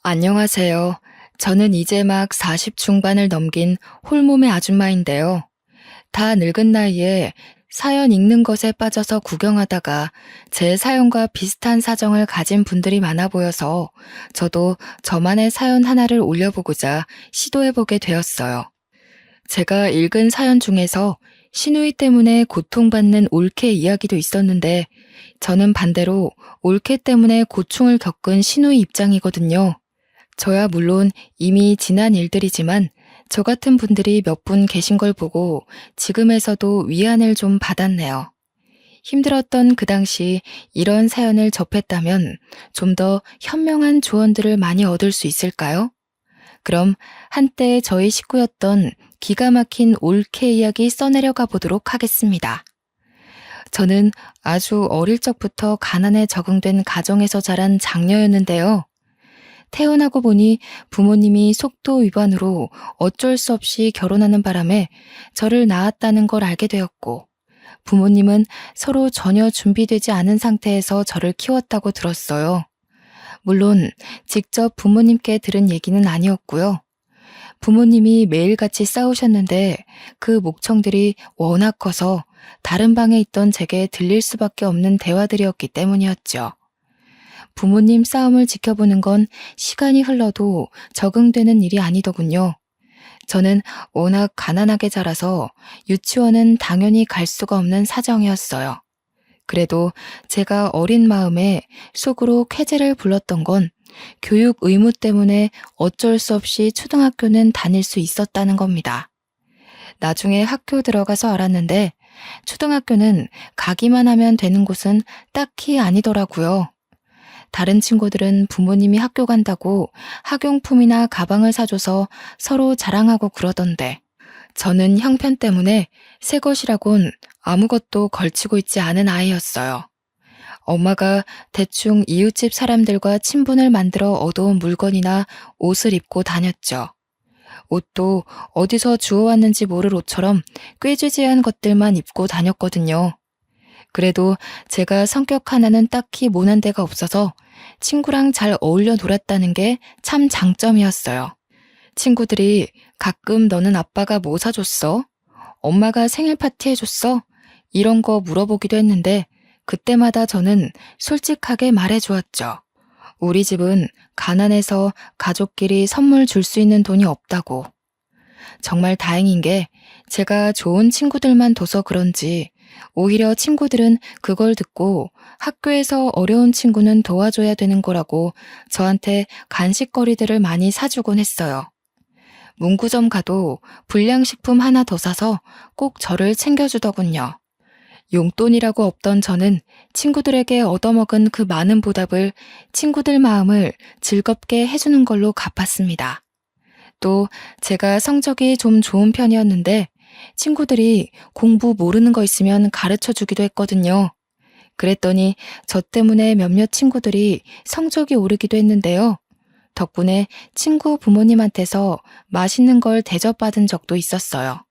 안녕하세요. 저는 이제 막 40 중반을 넘긴 홀몸의 아줌마인데요. 다 늙은 나이에 사연 읽는 것에 빠져서 구경하다가 제 사연과 비슷한 사정을 가진 분들이 많아 보여서 저도 저만의 사연 하나를 올려보고자 시도해보게 되었어요. 제가 읽은 사연 중에서 시누이 때문에 고통받는 올케 이야기도 있었는데 저는 반대로 올케 때문에 고충을 겪은 시누이 입장이거든요. 저야 물론 이미 지난 일들이지만 저 같은 분들이 몇 분 계신 걸 보고 지금에서도 위안을 좀 받았네요. 힘들었던 그 당시 이런 사연을 접했다면 좀 더 현명한 조언들을 많이 얻을 수 있을까요? 그럼 한때 저희 식구였던 기가 막힌 올케 이야기 써내려가 보도록 하겠습니다. 저는 아주 어릴 적부터 가난에 적응된 가정에서 자란 장녀였는데요. 태어나고 보니 부모님이 속도 위반으로 어쩔 수 없이 결혼하는 바람에 저를 낳았다는 걸 알게 되었고, 부모님은 서로 전혀 준비되지 않은 상태에서 저를 키웠다고 들었어요. 물론 직접 부모님께 들은 얘기는 아니었고요. 부모님이 매일같이 싸우셨는데 그 목청들이 워낙 커서 다른 방에 있던 제게 들릴 수밖에 없는 대화들이었기 때문이었죠. 부모님 싸움을 지켜보는 건 시간이 흘러도 적응되는 일이 아니더군요. 저는 워낙 가난하게 자라서 유치원은 당연히 갈 수가 없는 사정이었어요. 그래도 제가 어린 마음에 속으로 쾌재를 불렀던 건 교육 의무 때문에 어쩔 수 없이 초등학교는 다닐 수 있었다는 겁니다. 나중에 학교 들어가서 알았는데 초등학교는 가기만 하면 되는 곳은 딱히 아니더라고요. 다른 친구들은 부모님이 학교 간다고 학용품이나 가방을 사줘서 서로 자랑하고 그러던데 저는 형편 때문에 새 것이라곤 아무것도 걸치고 있지 않은 아이였어요. 엄마가 대충 이웃집 사람들과 친분을 만들어 얻어온 물건이나 옷을 입고 다녔죠. 옷도 어디서 주워왔는지 모를 옷처럼 꾀지지한 것들만 입고 다녔거든요. 그래도 제가 성격 하나는 딱히 모난 데가 없어서 친구랑 잘 어울려 놀았다는 게 참 장점이었어요. 친구들이 가끔 너는 아빠가 뭐 사줬어? 엄마가 생일 파티 해줬어? 이런 거 물어보기도 했는데 그때마다 저는 솔직하게 말해주었죠. 우리 집은 가난해서 가족끼리 선물 줄 수 있는 돈이 없다고. 정말 다행인 게 제가 좋은 친구들만 둬서 그런지 오히려 친구들은 그걸 듣고 학교에서 어려운 친구는 도와줘야 되는 거라고 저한테 간식거리들을 많이 사주곤 했어요. 문구점 가도 불량식품 하나 더 사서 꼭 저를 챙겨주더군요. 용돈이라고 없던 저는 친구들에게 얻어먹은 그 많은 보답을 친구들 마음을 즐겁게 해주는 걸로 갚았습니다. 또 제가 성적이 좀 좋은 편이었는데 친구들이 공부 모르는 거 있으면 가르쳐 주기도 했거든요. 그랬더니 저 때문에 몇몇 친구들이 성적이 오르기도 했는데요. 덕분에 친구 부모님한테서 맛있는 걸 대접받은 적도 있었어요.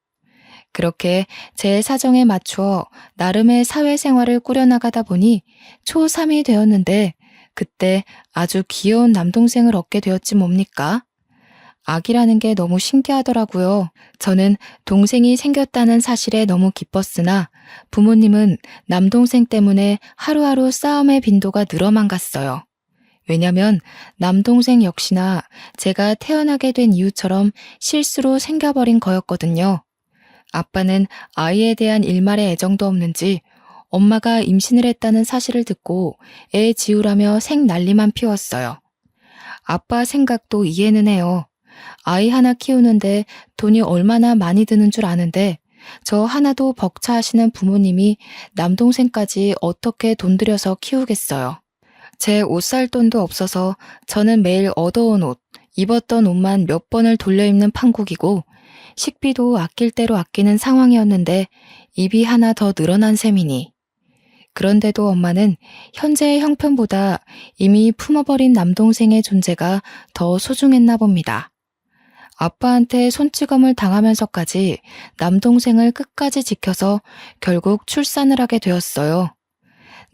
그렇게 제 사정에 맞추어 나름의 사회생활을 꾸려나가다 보니 초3이 되었는데 그때 아주 귀여운 남동생을 얻게 되었지 뭡니까? 아기라는 게 너무 신기하더라고요. 저는 동생이 생겼다는 사실에 너무 기뻤으나 부모님은 남동생 때문에 하루하루 싸움의 빈도가 늘어만 갔어요. 왜냐면 남동생 역시나 제가 태어나게 된 이유처럼 실수로 생겨버린 거였거든요. 아빠는 아이에 대한 일말의 애정도 없는지 엄마가 임신을 했다는 사실을 듣고 애 지우라며 생 난리만 피웠어요. 아빠 생각도 이해는 해요. 아이 하나 키우는데 돈이 얼마나 많이 드는 줄 아는데 저 하나도 벅차하시는 부모님이 남동생까지 어떻게 돈 들여서 키우겠어요. 제 옷 살 돈도 없어서 저는 매일 얻어온 옷, 입었던 옷만 몇 번을 돌려 입는 판국이고 식비도 아낄 대로 아끼는 상황이었는데 입이 하나 더 늘어난 셈이니. 그런데도 엄마는 현재의 형편보다 이미 품어버린 남동생의 존재가 더 소중했나 봅니다. 아빠한테 손찌검을 당하면서까지 남동생을 끝까지 지켜서 결국 출산을 하게 되었어요.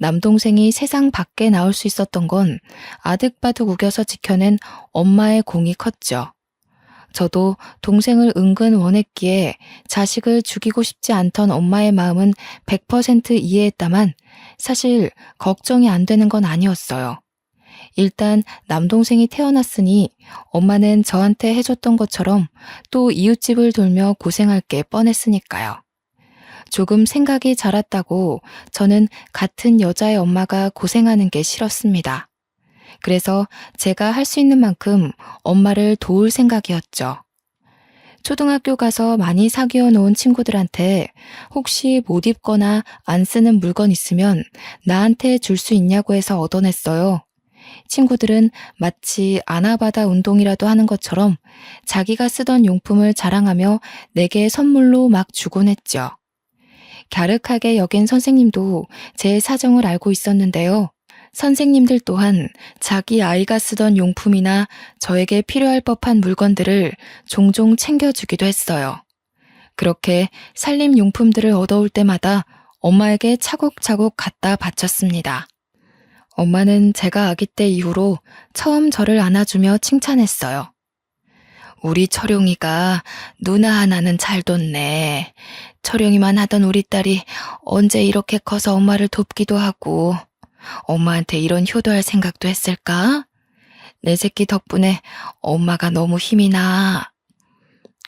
남동생이 세상 밖에 나올 수 있었던 건 아득바득 우겨서 지켜낸 엄마의 공이 컸죠. 저도 동생을 은근 원했기에 자식을 죽이고 싶지 않던 엄마의 마음은 100% 이해했다만 사실 걱정이 안 되는 건 아니었어요. 일단 남동생이 태어났으니 엄마는 저한테 해줬던 것처럼 또 이웃집을 돌며 고생할 게 뻔했으니까요. 조금 생각이 자랐다고 저는 같은 여자의 엄마가 고생하는 게 싫었습니다. 그래서 제가 할 수 있는 만큼 엄마를 도울 생각이었죠. 초등학교 가서 많이 사귀어 놓은 친구들한테 혹시 못 입거나 안 쓰는 물건 있으면 나한테 줄 수 있냐고 해서 얻어냈어요. 친구들은 마치 아나바다 운동이라도 하는 것처럼 자기가 쓰던 용품을 자랑하며 내게 선물로 막 주곤 했죠. 갸륵하게 여긴 선생님도 제 사정을 알고 있었는데요. 선생님들 또한 자기 아이가 쓰던 용품이나 저에게 필요할 법한 물건들을 종종 챙겨주기도 했어요. 그렇게 살림용품들을 얻어올 때마다 엄마에게 차곡차곡 갖다 바쳤습니다. 엄마는 제가 아기 때 이후로 처음 저를 안아주며 칭찬했어요. 우리 철용이가 누나 하나는 잘 뒀네. 철용이만 하던 우리 딸이 언제 이렇게 커서 엄마를 돕기도 하고 엄마한테 이런 효도할 생각도 했을까? 내 새끼 덕분에 엄마가 너무 힘이 나.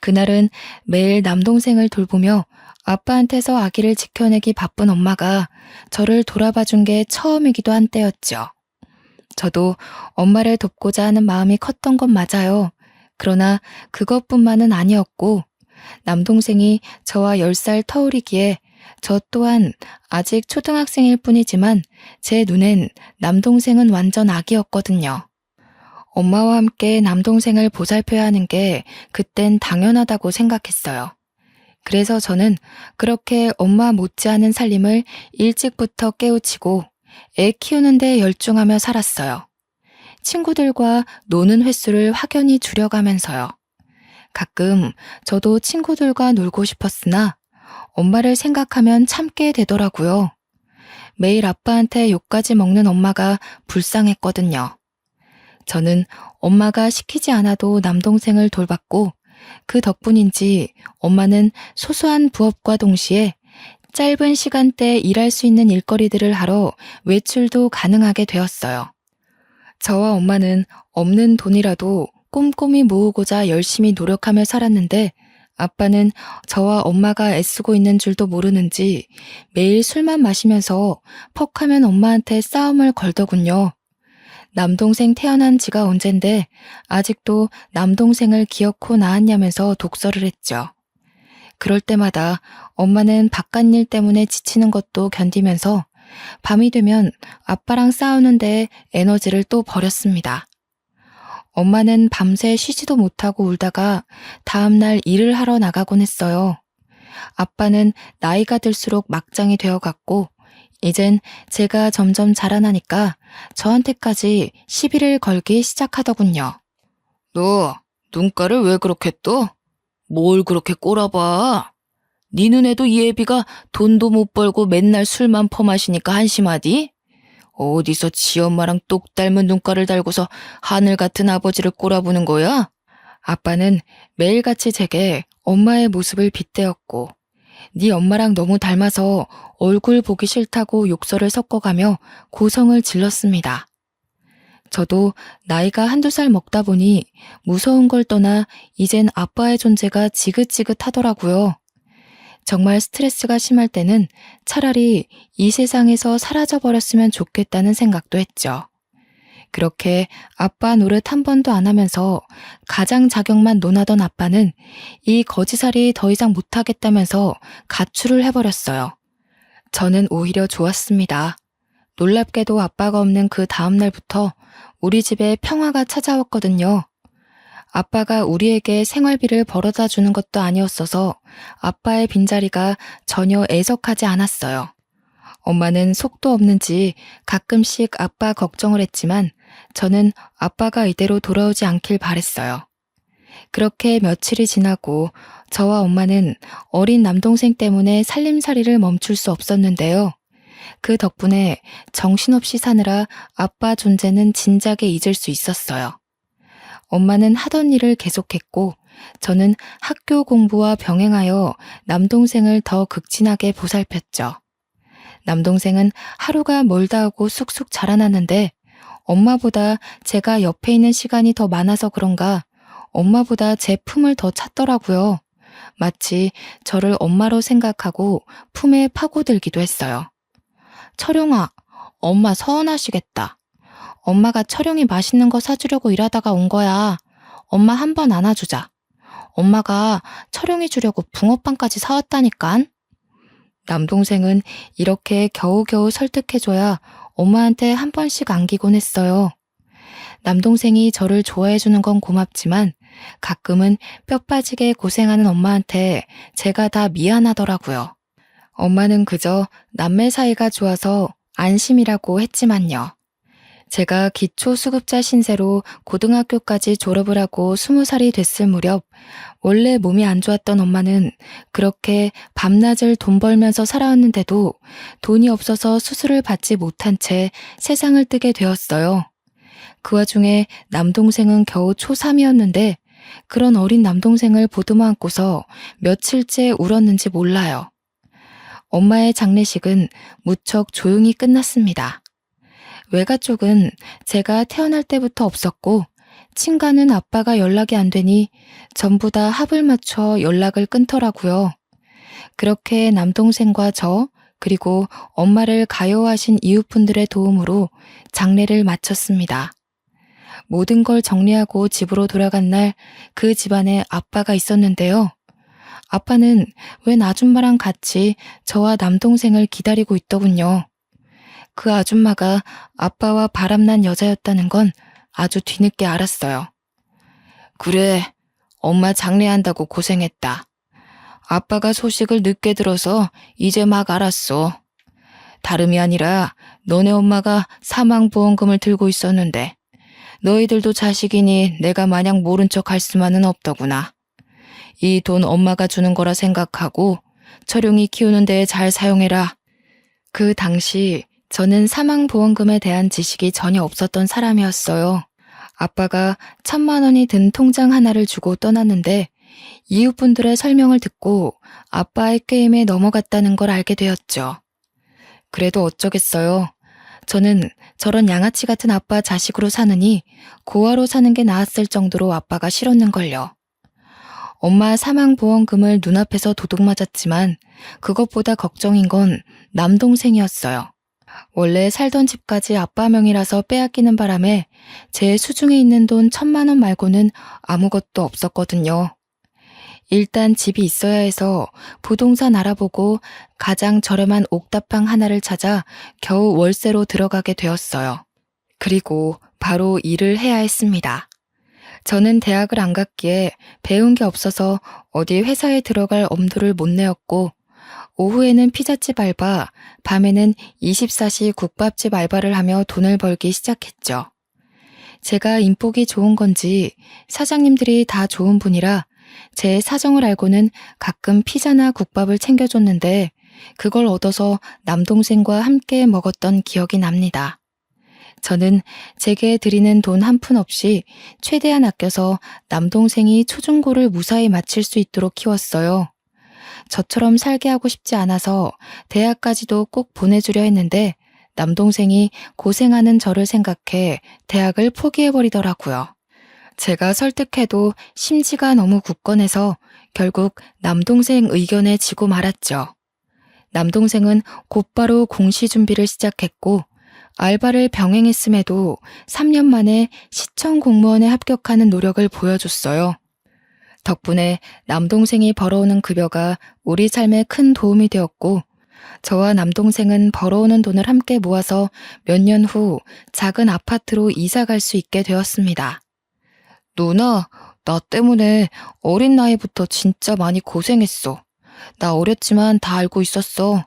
그날은 매일 남동생을 돌보며 아빠한테서 아기를 지켜내기 바쁜 엄마가 저를 돌아봐 준 게 처음이기도 한 때였죠. 저도 엄마를 돕고자 하는 마음이 컸던 건 맞아요. 그러나 그것뿐만은 아니었고 남동생이 저와 10살 터울이기에 저 또한 아직 초등학생일 뿐이지만 제 눈엔 남동생은 완전 아기였거든요. 엄마와 함께 남동생을 보살펴야 하는 게 그땐 당연하다고 생각했어요. 그래서 저는 그렇게 엄마 못지않은 살림을 일찍부터 깨우치고 애 키우는데 열중하며 살았어요. 친구들과 노는 횟수를 확연히 줄여가면서요. 가끔 저도 친구들과 놀고 싶었으나 엄마를 생각하면 참게 되더라고요. 매일 아빠한테 욕까지 먹는 엄마가 불쌍했거든요. 저는 엄마가 시키지 않아도 남동생을 돌봤고 그 덕분인지 엄마는 소소한 부업과 동시에 짧은 시간대에 일할 수 있는 일거리들을 하러 외출도 가능하게 되었어요. 저와 엄마는 없는 돈이라도 꼼꼼히 모으고자 열심히 노력하며 살았는데 아빠는 저와 엄마가 애쓰고 있는 줄도 모르는지 매일 술만 마시면서 퍽하면 엄마한테 싸움을 걸더군요. 남동생 태어난 지가 언젠데 아직도 남동생을 기어코 낳았냐면서 독설을 했죠. 그럴 때마다 엄마는 바깥일 때문에 지치는 것도 견디면서 밤이 되면 아빠랑 싸우는데 에너지를 또 버렸습니다. 엄마는 밤새 쉬지도 못하고 울다가 다음날 일을 하러 나가곤 했어요. 아빠는 나이가 들수록 막장이 되어갔고 이젠 제가 점점 자라나니까 저한테까지 시비를 걸기 시작하더군요. 너 눈가를 왜 그렇게 떠? 뭘 그렇게 꼬라봐? 네 눈에도 이 애비가 돈도 못 벌고 맨날 술만 퍼마시니까 한심하디? 어디서 지 엄마랑 똑 닮은 눈가를 달고서 하늘 같은 아버지를 꼬라보는 거야? 아빠는 매일같이 제게 엄마의 모습을 빗대었고 네 엄마랑 너무 닮아서 얼굴 보기 싫다고 욕설을 섞어가며 고성을 질렀습니다. 저도 나이가 한두 살 먹다 보니 무서운 걸 떠나 이젠 아빠의 존재가 지긋지긋하더라고요. 정말 스트레스가 심할 때는 차라리 이 세상에서 사라져버렸으면 좋겠다는 생각도 했죠. 그렇게 아빠 노릇 한 번도 안 하면서 가장 자격만 논하던 아빠는 이 거지살이 더 이상 못하겠다면서 가출을 해버렸어요. 저는 오히려 좋았습니다. 놀랍게도 아빠가 없는 그 다음 날부터 우리 집에 평화가 찾아왔거든요. 아빠가 우리에게 생활비를 벌어다 주는 것도 아니었어서 아빠의 빈자리가 전혀 애석하지 않았어요. 엄마는 속도 없는지 가끔씩 아빠 걱정을 했지만 저는 아빠가 이대로 돌아오지 않길 바랬어요. 그렇게 며칠이 지나고 저와 엄마는 어린 남동생 때문에 살림살이를 멈출 수 없었는데요. 그 덕분에 정신없이 사느라 아빠 존재는 진작에 잊을 수 있었어요. 엄마는 하던 일을 계속했고 저는 학교 공부와 병행하여 남동생을 더 극진하게 보살폈죠. 남동생은 하루가 멀다 하고 쑥쑥 자라났는데 엄마보다 제가 옆에 있는 시간이 더 많아서 그런가 엄마보다 제 품을 더 찾더라고요. 마치 저를 엄마로 생각하고 품에 파고들기도 했어요. 철용아, 엄마 서운하시겠다. 엄마가 철용이 맛있는 거 사주려고 일하다가 온 거야. 엄마 한 번 안아주자. 엄마가 철용이 주려고 붕어빵까지 사왔다니깐. 남동생은 이렇게 겨우겨우 설득해줘야 엄마한테 한 번씩 안기곤 했어요. 남동생이 저를 좋아해주는 건 고맙지만 가끔은 뼈 빠지게 고생하는 엄마한테 제가 다 미안하더라고요. 엄마는 그저 남매 사이가 좋아서 안심이라고 했지만요. 제가 기초수급자 신세로 고등학교까지 졸업을 하고 20살이 됐을 무렵 원래 몸이 안 좋았던 엄마는 그렇게 밤낮을 돈 벌면서 살아왔는데도 돈이 없어서 수술을 받지 못한 채 세상을 뜨게 되었어요. 그 와중에 남동생은 겨우 초3이었는데 그런 어린 남동생을 보듬어 안고서 며칠째 울었는지 몰라요. 엄마의 장례식은 무척 조용히 끝났습니다. 외가 쪽은 제가 태어날 때부터 없었고 친가는 아빠가 연락이 안 되니 전부 다 합을 맞춰 연락을 끊더라고요. 그렇게 남동생과 저 그리고 엄마를 가여워하신 이웃분들의 도움으로 장례를 마쳤습니다. 모든 걸 정리하고 집으로 돌아간 날 그 집안에 아빠가 있었는데요. 아빠는 웬 아줌마랑 같이 저와 남동생을 기다리고 있더군요. 그 아줌마가 아빠와 바람난 여자였다는 건 아주 뒤늦게 알았어요. 그래, 엄마 장례한다고 고생했다. 아빠가 소식을 늦게 들어서 이제 막 알았어. 다름이 아니라 너네 엄마가 사망보험금을 들고 있었는데 너희들도 자식이니 내가 마냥 모른 척 할 수만은 없더구나. 이 돈 엄마가 주는 거라 생각하고 철용이 키우는 데에 잘 사용해라. 그 당시 저는 사망보험금에 대한 지식이 전혀 없었던 사람이었어요. 아빠가 1,000만 원이 든 통장 하나를 주고 떠났는데 이웃분들의 설명을 듣고 아빠의 게임에 넘어갔다는 걸 알게 되었죠. 그래도 어쩌겠어요. 저는 저런 양아치 같은 아빠 자식으로 사느니 고아로 사는 게 나았을 정도로 아빠가 싫었는걸요. 엄마 사망보험금을 눈앞에서 도둑맞았지만 그것보다 걱정인 건 남동생이었어요. 원래 살던 집까지 아빠 명의라서 빼앗기는 바람에 제 수중에 있는 돈 1,000만 원 말고는 아무것도 없었거든요. 일단 집이 있어야 해서 부동산 알아보고 가장 저렴한 옥탑방 하나를 찾아 겨우 월세로 들어가게 되었어요. 그리고 바로 일을 해야 했습니다. 저는 대학을 안 갔기에 배운 게 없어서 어디 회사에 들어갈 엄두를 못 내었고 오후에는 피자집 알바, 밤에는 24시 국밥집 알바를 하며 돈을 벌기 시작했죠. 제가 인복이 좋은 건지 사장님들이 다 좋은 분이라 제 사정을 알고는 가끔 피자나 국밥을 챙겨줬는데 그걸 얻어서 남동생과 함께 먹었던 기억이 납니다. 저는 제게 드리는 돈 한 푼 없이 최대한 아껴서 남동생이 초중고를 무사히 마칠 수 있도록 키웠어요. 저처럼 살게 하고 싶지 않아서 대학까지도 꼭 보내주려 했는데 남동생이 고생하는 저를 생각해 대학을 포기해버리더라고요. 제가 설득해도 심지가 너무 굳건해서 결국 남동생 의견에 지고 말았죠. 남동생은 곧바로 공시 준비를 시작했고 알바를 병행했음에도 3년 만에 시청 공무원에 합격하는 노력을 보여줬어요. 덕분에 남동생이 벌어오는 급여가 우리 삶에 큰 도움이 되었고 저와 남동생은 벌어오는 돈을 함께 모아서 몇 년 후 작은 아파트로 이사 갈 수 있게 되었습니다. 누나, 나 때문에 어린 나이부터 진짜 많이 고생했어. 나 어렸지만 다 알고 있었어.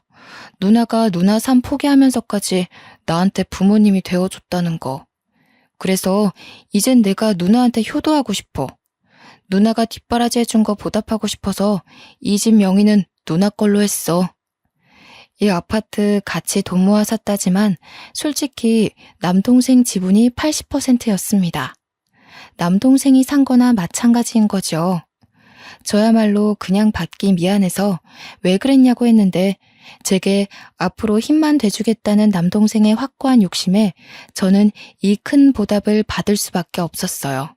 누나가 누나 삶 포기하면서까지 나한테 부모님이 되어줬다는 거. 그래서 이젠 내가 누나한테 효도하고 싶어. 누나가 뒷바라지 해준 거 보답하고 싶어서 이 집 명의는 누나 걸로 했어. 이 아파트 같이 돈 모아 샀다지만 솔직히 남동생 지분이 80%였습니다. 남동생이 산 거나 마찬가지인 거죠. 저야말로 그냥 받기 미안해서 왜 그랬냐고 했는데 제게 앞으로 힘만 돼주겠다는 남동생의 확고한 욕심에 저는 이 큰 보답을 받을 수밖에 없었어요.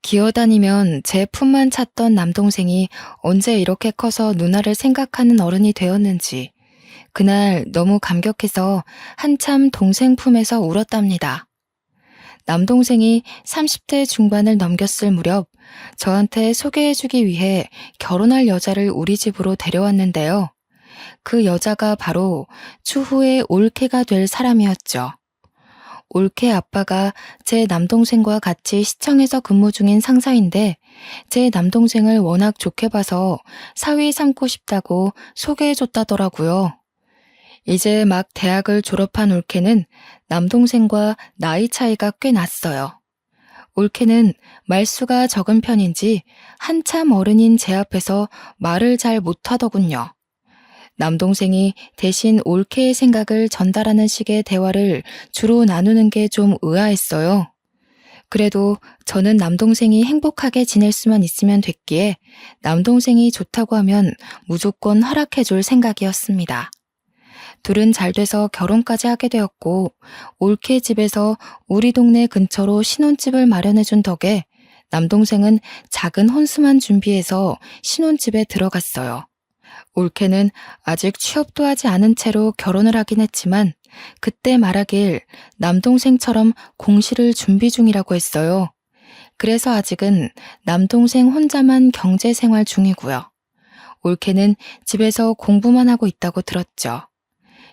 기어다니면 제 품만 찾던 남동생이 언제 이렇게 커서 누나를 생각하는 어른이 되었는지 그날 너무 감격해서 한참 동생 품에서 울었답니다. 남동생이 30대 중반을 넘겼을 무렵 저한테 소개해주기 위해 결혼할 여자를 우리 집으로 데려왔는데요. 그 여자가 바로 추후에 올케가 될 사람이었죠. 올케 아빠가 제 남동생과 같이 시청에서 근무 중인 상사인데 제 남동생을 워낙 좋게 봐서 사위 삼고 싶다고 소개해줬다더라고요. 이제 막 대학을 졸업한 올케는 남동생과 나이 차이가 꽤 났어요. 올케는 말수가 적은 편인지 한참 어른인 제 앞에서 말을 잘 못하더군요. 남동생이 대신 올케의 생각을 전달하는 식의 대화를 주로 나누는 게 좀 의아했어요. 그래도 저는 남동생이 행복하게 지낼 수만 있으면 됐기에 남동생이 좋다고 하면 무조건 허락해줄 생각이었습니다. 둘은 잘 돼서 결혼까지 하게 되었고 올케 집에서 우리 동네 근처로 신혼집을 마련해준 덕에 남동생은 작은 혼수만 준비해서 신혼집에 들어갔어요. 올케는 아직 취업도 하지 않은 채로 결혼을 하긴 했지만 그때 말하길 남동생처럼 공시를 준비 중이라고 했어요. 그래서 아직은 남동생 혼자만 경제생활 중이고요. 올케는 집에서 공부만 하고 있다고 들었죠.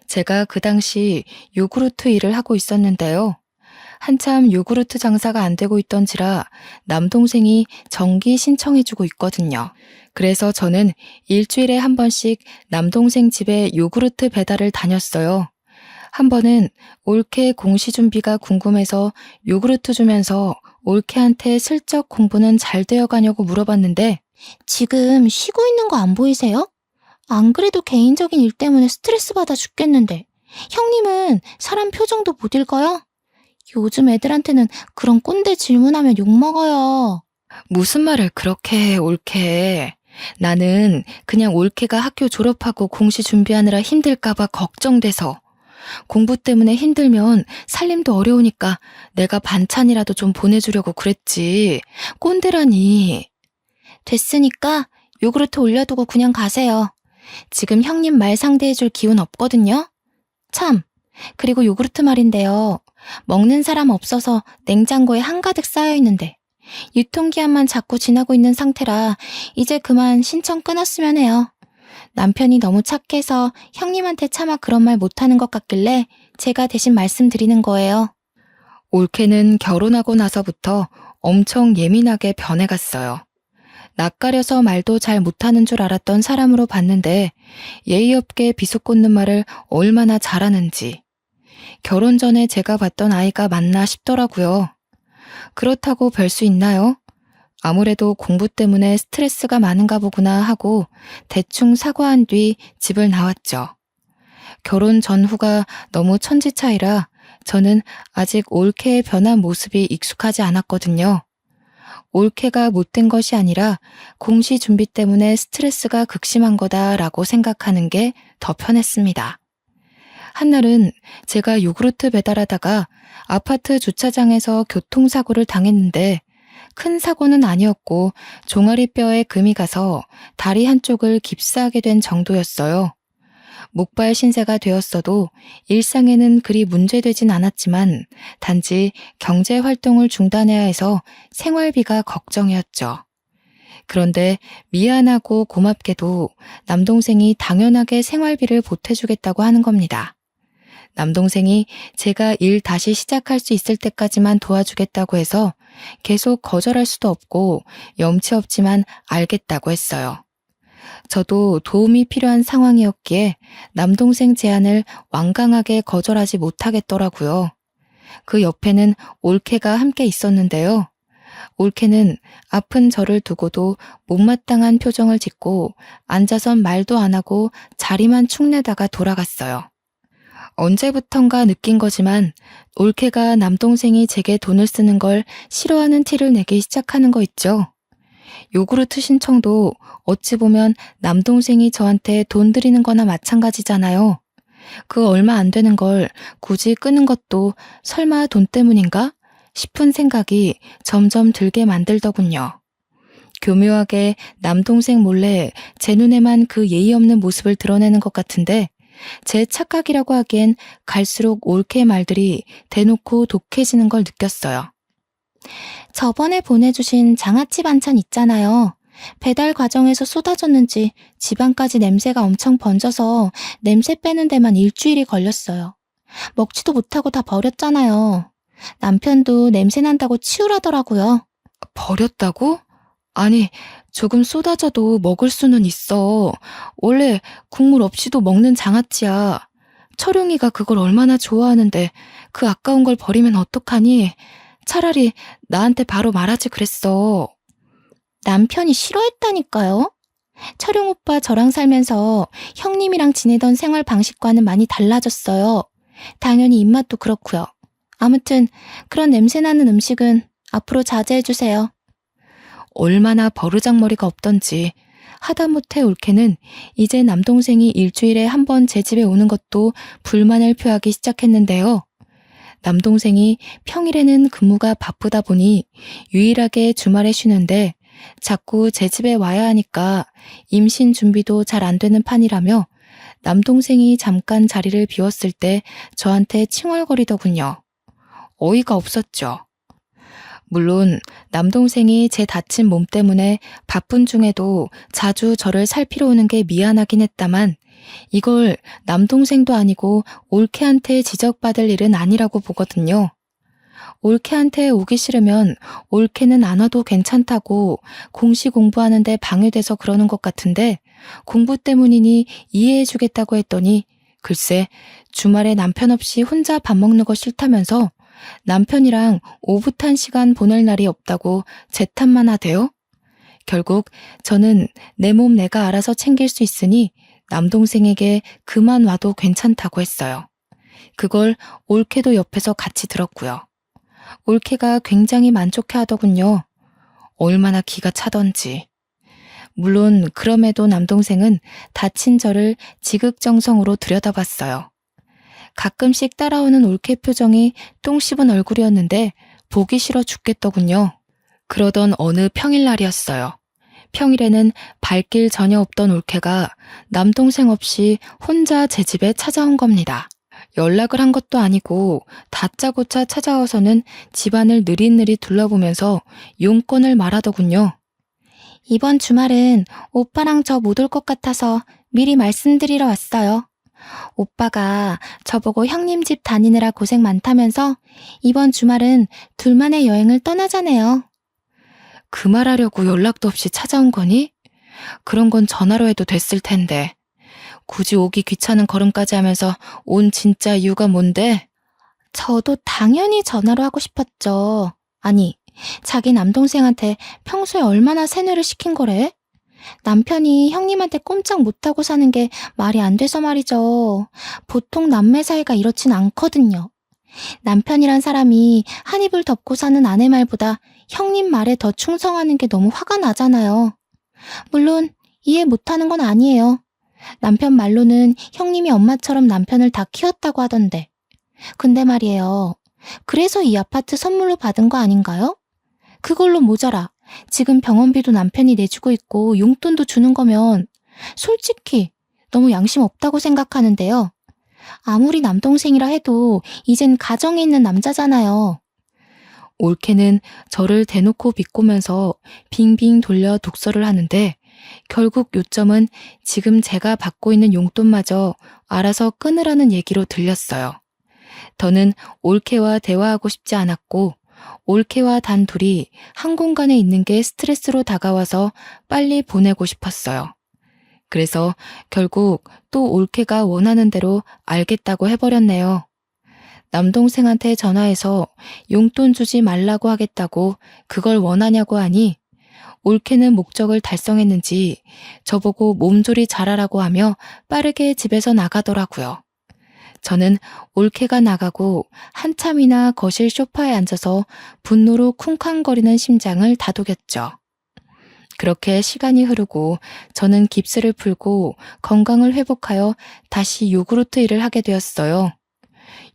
제가 그 당시 요구르트 일을 하고 있었는데요. 한참 요구르트 장사가 안 되고 있던지라 남동생이 정기 신청해주고 있거든요. 그래서 저는 일주일에 한 번씩 남동생 집에 요구르트 배달을 다녔어요. 한 번은 올케 공시 준비가 궁금해서 요구르트 주면서 올케한테 슬쩍 공부는 잘 되어 가냐고 물어봤는데 지금 쉬고 있는 거 안 보이세요? 안 그래도 개인적인 일 때문에 스트레스 받아 죽겠는데 형님은 사람 표정도 못 읽어요? 요즘 애들한테는 그런 꼰대 질문하면 욕먹어요. 무슨 말을 그렇게 해, 올케. 나는 그냥 올케가 학교 졸업하고 공시 준비하느라 힘들까봐 걱정돼서 공부 때문에 힘들면 살림도 어려우니까 내가 반찬이라도 좀 보내주려고 그랬지. 꼰대라니. 됐으니까 요구르트 올려두고 그냥 가세요. 지금 형님 말 상대해줄 기운 없거든요? 참, 그리고 요구르트 말인데요. 먹는 사람 없어서 냉장고에 한가득 쌓여있는데 유통기한만 자꾸 지나고 있는 상태라 이제 그만 신청 끊었으면 해요. 남편이 너무 착해서 형님한테 차마 그런 말 못하는 것 같길래 제가 대신 말씀드리는 거예요. 올케는 결혼하고 나서부터 엄청 예민하게 변해갔어요. 낯가려서 말도 잘 못하는 줄 알았던 사람으로 봤는데 예의 없게 비속꽂는 말을 얼마나 잘하는지. 결혼 전에 제가 봤던 아이가 맞나 싶더라고요. 그렇다고 별 수 있나요? 아무래도 공부 때문에 스트레스가 많은가 보구나 하고 대충 사과한 뒤 집을 나왔죠. 결혼 전후가 너무 천지 차이라 저는 아직 올케의 변한 모습이 익숙하지 않았거든요. 올케가 못된 것이 아니라 공시 준비 때문에 스트레스가 극심한 거다라고 생각하는 게 더 편했습니다. 한날은 제가 요구르트 배달하다가 아파트 주차장에서 교통사고를 당했는데 큰 사고는 아니었고 종아리뼈에 금이 가서 다리 한쪽을 깁스하게 된 정도였어요. 목발 신세가 되었어도 일상에는 그리 문제되진 않았지만 단지 경제 활동을 중단해야 해서 생활비가 걱정이었죠. 그런데 미안하고 고맙게도 남동생이 당연하게 생활비를 보태주겠다고 하는 겁니다. 남동생이 제가 일 다시 시작할 수 있을 때까지만 도와주겠다고 해서 계속 거절할 수도 없고 염치 없지만 알겠다고 했어요. 저도 도움이 필요한 상황이었기에 남동생 제안을 완강하게 거절하지 못하겠더라고요. 그 옆에는 올케가 함께 있었는데요. 올케는 아픈 저를 두고도 못마땅한 표정을 짓고 앉아선 말도 안 하고 자리만 축내다가 돌아갔어요. 언제부턴가 느낀 거지만 올케가 남동생이 제게 돈을 쓰는 걸 싫어하는 티를 내기 시작하는 거 있죠. 요구르트 신청도 어찌 보면 남동생이 저한테 돈 드리는 거나 마찬가지잖아요. 그 얼마 안 되는 걸 굳이 끄는 것도 설마 돈 때문인가 싶은 생각이 점점 들게 만들더군요. 교묘하게 남동생 몰래 제 눈에만 그 예의 없는 모습을 드러내는 것 같은데 제 착각이라고 하기엔 갈수록 올케 말들이 대놓고 독해지는 걸 느꼈어요. 저번에 보내주신 장아찌 반찬 있잖아요. 배달 과정에서 쏟아졌는지 집안까지 냄새가 엄청 번져서 냄새 빼는 데만 일주일이 걸렸어요. 먹지도 못하고 다 버렸잖아요. 남편도 냄새 난다고 치우라더라고요. 버렸다고? 아니, 조금 쏟아져도 먹을 수는 있어. 원래 국물 없이도 먹는 장아찌야. 철용이가 그걸 얼마나 좋아하는데 그 아까운 걸 버리면 어떡하니? 차라리 나한테 바로 말하지 그랬어. 남편이 싫어했다니까요. 철용 오빠 저랑 살면서 형님이랑 지내던 생활 방식과는 많이 달라졌어요. 당연히 입맛도 그렇고요. 아무튼 그런 냄새 나는 음식은 앞으로 자제해주세요. 얼마나 버르장머리가 없던지. 하다못해 올케는 이제 남동생이 일주일에 한 번 제 집에 오는 것도 불만을 표하기 시작했는데요. 남동생이 평일에는 근무가 바쁘다 보니 유일하게 주말에 쉬는데 자꾸 제 집에 와야 하니까 임신 준비도 잘 안 되는 판이라며 남동생이 잠깐 자리를 비웠을 때 저한테 칭얼거리더군요. 어이가 없었죠. 물론 남동생이 제 다친 몸 때문에 바쁜 중에도 자주 저를 살피러 오는 게 미안하긴 했다만 이걸 남동생도 아니고 올케한테 지적받을 일은 아니라고 보거든요. 올케한테 오기 싫으면 올케는 안 와도 괜찮다고 공시 공부하는데 방해돼서 그러는 것 같은데 공부 때문이니 이해해주겠다고 했더니 글쎄 주말에 남편 없이 혼자 밥 먹는 거 싫다면서 남편이랑 오붓한 시간 보낼 날이 없다고 제 탓만 하대요. 결국 저는 내 몸 내가 알아서 챙길 수 있으니 남동생에게 그만 와도 괜찮다고 했어요. 그걸 올케도 옆에서 같이 들었고요. 올케가 굉장히 만족해 하더군요. 얼마나 기가 차던지. 물론 그럼에도 남동생은 다친 저를 지극정성으로 들여다봤어요. 가끔씩 따라오는 올케 표정이 똥 씹은 얼굴이었는데 보기 싫어 죽겠더군요. 그러던 어느 평일날이었어요. 평일에는 발길 전혀 없던 올케가 남동생 없이 혼자 제 집에 찾아온 겁니다. 연락을 한 것도 아니고 다짜고짜 찾아와서는 집안을 느릿느릿 둘러보면서 용건을 말하더군요. 이번 주말은 오빠랑 저 못 올 것 같아서 미리 말씀드리러 왔어요. 오빠가 저보고 형님 집 다니느라 고생 많다면서 이번 주말은 둘만의 여행을 떠나자네요. 그 말하려고 연락도 없이 찾아온 거니? 그런 건 전화로 해도 됐을 텐데. 굳이 오기 귀찮은 걸음까지 하면서 온 진짜 이유가 뭔데? 저도 당연히 전화로 하고 싶었죠. 아니, 자기 남동생한테 평소에 얼마나 세뇌를 시킨 거래? 남편이 형님한테 꼼짝 못하고 사는 게 말이 안 돼서 말이죠. 보통 남매 사이가 이렇진 않거든요. 남편이란 사람이 한 입을 덮고 사는 아내 말보다 형님 말에 더 충성하는 게 너무 화가 나잖아요. 물론 이해 못하는 건 아니에요. 남편 말로는 형님이 엄마처럼 남편을 다 키웠다고 하던데. 근데 말이에요. 그래서 이 아파트 선물로 받은 거 아닌가요? 그걸로 모자라. 지금 병원비도 남편이 내주고 있고 용돈도 주는 거면 솔직히 너무 양심 없다고 생각하는데요. 아무리 남동생이라 해도 이젠 가정에 있는 남자잖아요. 올케는 저를 대놓고 비꼬면서 빙빙 돌려 독설을 하는데 결국 요점은 지금 제가 받고 있는 용돈마저 알아서 끊으라는 얘기로 들렸어요. 더는 올케와 대화하고 싶지 않았고 올케와 단 둘이 한 공간에 있는 게 스트레스로 다가와서 빨리 보내고 싶었어요. 그래서 결국 또 올케가 원하는 대로 알겠다고 해버렸네요. 남동생한테 전화해서 용돈 주지 말라고 하겠다고 그걸 원하냐고 하니 올케는 목적을 달성했는지 저보고 몸조리 잘하라고 하며 빠르게 집에서 나가더라고요. 저는 올케가 나가고 한참이나 거실 소파에 앉아서 분노로 쿵쾅거리는 심장을 다독였죠. 그렇게 시간이 흐르고 저는 깁스를 풀고 건강을 회복하여 다시 요구르트 일을 하게 되었어요.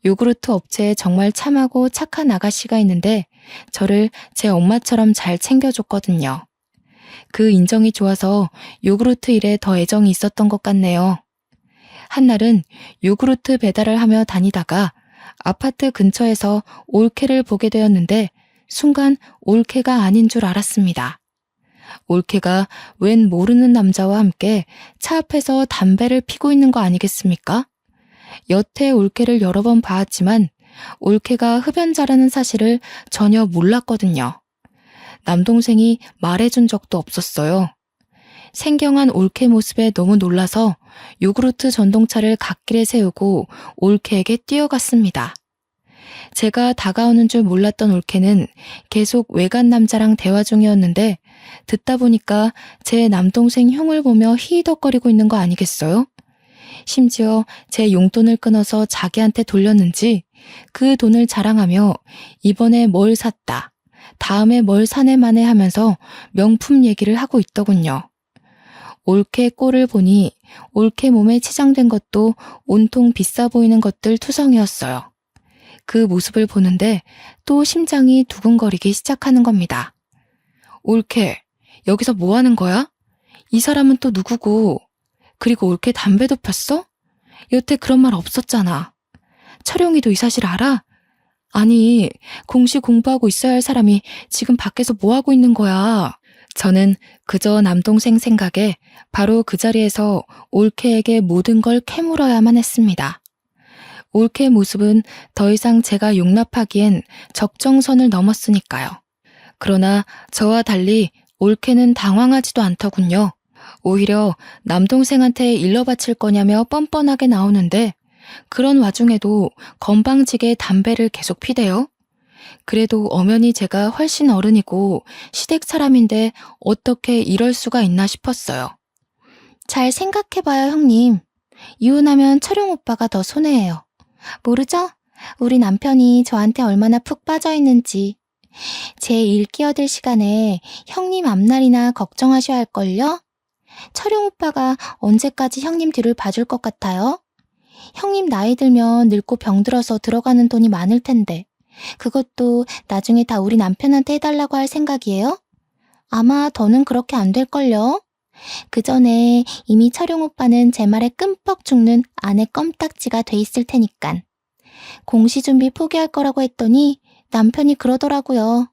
요구르트 업체에 정말 참하고 착한 아가씨가 있는데 저를 제 엄마처럼 잘 챙겨줬거든요. 그 인정이 좋아서 요구르트 일에 더 애정이 있었던 것 같네요. 한날은 요구르트 배달을 하며 다니다가 아파트 근처에서 올케를 보게 되었는데 순간 올케가 아닌 줄 알았습니다. 올케가 웬 모르는 남자와 함께 차 앞에서 담배를 피고 있는 거 아니겠습니까? 여태 올케를 여러 번 봐왔지만 올케가 흡연자라는 사실을 전혀 몰랐거든요. 남동생이 말해준 적도 없었어요. 생경한 올케 모습에 너무 놀라서 요구르트 전동차를 갓길에 세우고 올케에게 뛰어갔습니다. 제가 다가오는 줄 몰랐던 올케는 계속 외간 남자랑 대화 중이었는데 듣다 보니까 제 남동생 흉을 보며 히히덕거리고 있는 거 아니겠어요? 심지어 제 용돈을 끊어서 자기한테 돌렸는지 그 돈을 자랑하며 이번에 뭘 샀다, 다음에 뭘 사네 마네 하면서 명품 얘기를 하고 있더군요. 올케 꼴을 보니 올케 몸에 치장된 것도 온통 비싸 보이는 것들 투성이었어요. 그 모습을 보는데 또 심장이 두근거리기 시작하는 겁니다. 올케, 여기서 뭐 하는 거야? 이 사람은 또 누구고? 그리고 올케 담배도 폈어? 여태 그런 말 없었잖아. 철용이도 이 사실 알아? 아니, 공시 공부하고 있어야 할 사람이 지금 밖에서 뭐 하고 있는 거야? 저는 그저 남동생 생각에 바로 그 자리에서 올케에게 모든 걸 캐물어야만 했습니다. 올케 모습은 더 이상 제가 용납하기엔 적정선을 넘었으니까요. 그러나 저와 달리 올케는 당황하지도 않더군요. 오히려 남동생한테 일러 바칠 거냐며 뻔뻔하게 나오는데 그런 와중에도 건방지게 담배를 계속 피대요. 그래도 엄연히 제가 훨씬 어른이고 시댁 사람인데 어떻게 이럴 수가 있나 싶었어요. 잘 생각해봐요, 형님. 이혼하면 철용 오빠가 더 손해예요. 모르죠? 우리 남편이 저한테 얼마나 푹 빠져있는지. 제 일 끼어들 시간에 형님 앞날이나 걱정하셔야 할걸요? 철용 오빠가 언제까지 형님 뒤를 봐줄 것 같아요? 형님 나이 들면 늙고 병들어서 들어가는 돈이 많을 텐데 그것도 나중에 다 우리 남편한테 해달라고 할 생각이에요? 아마 더는 그렇게 안 될걸요? 그 전에 이미 철용 오빠는 제 말에 끔뻑 죽는 아내 껌딱지가 돼 있을 테니깐. 공시 준비 포기할 거라고 했더니 남편이 그러더라고요.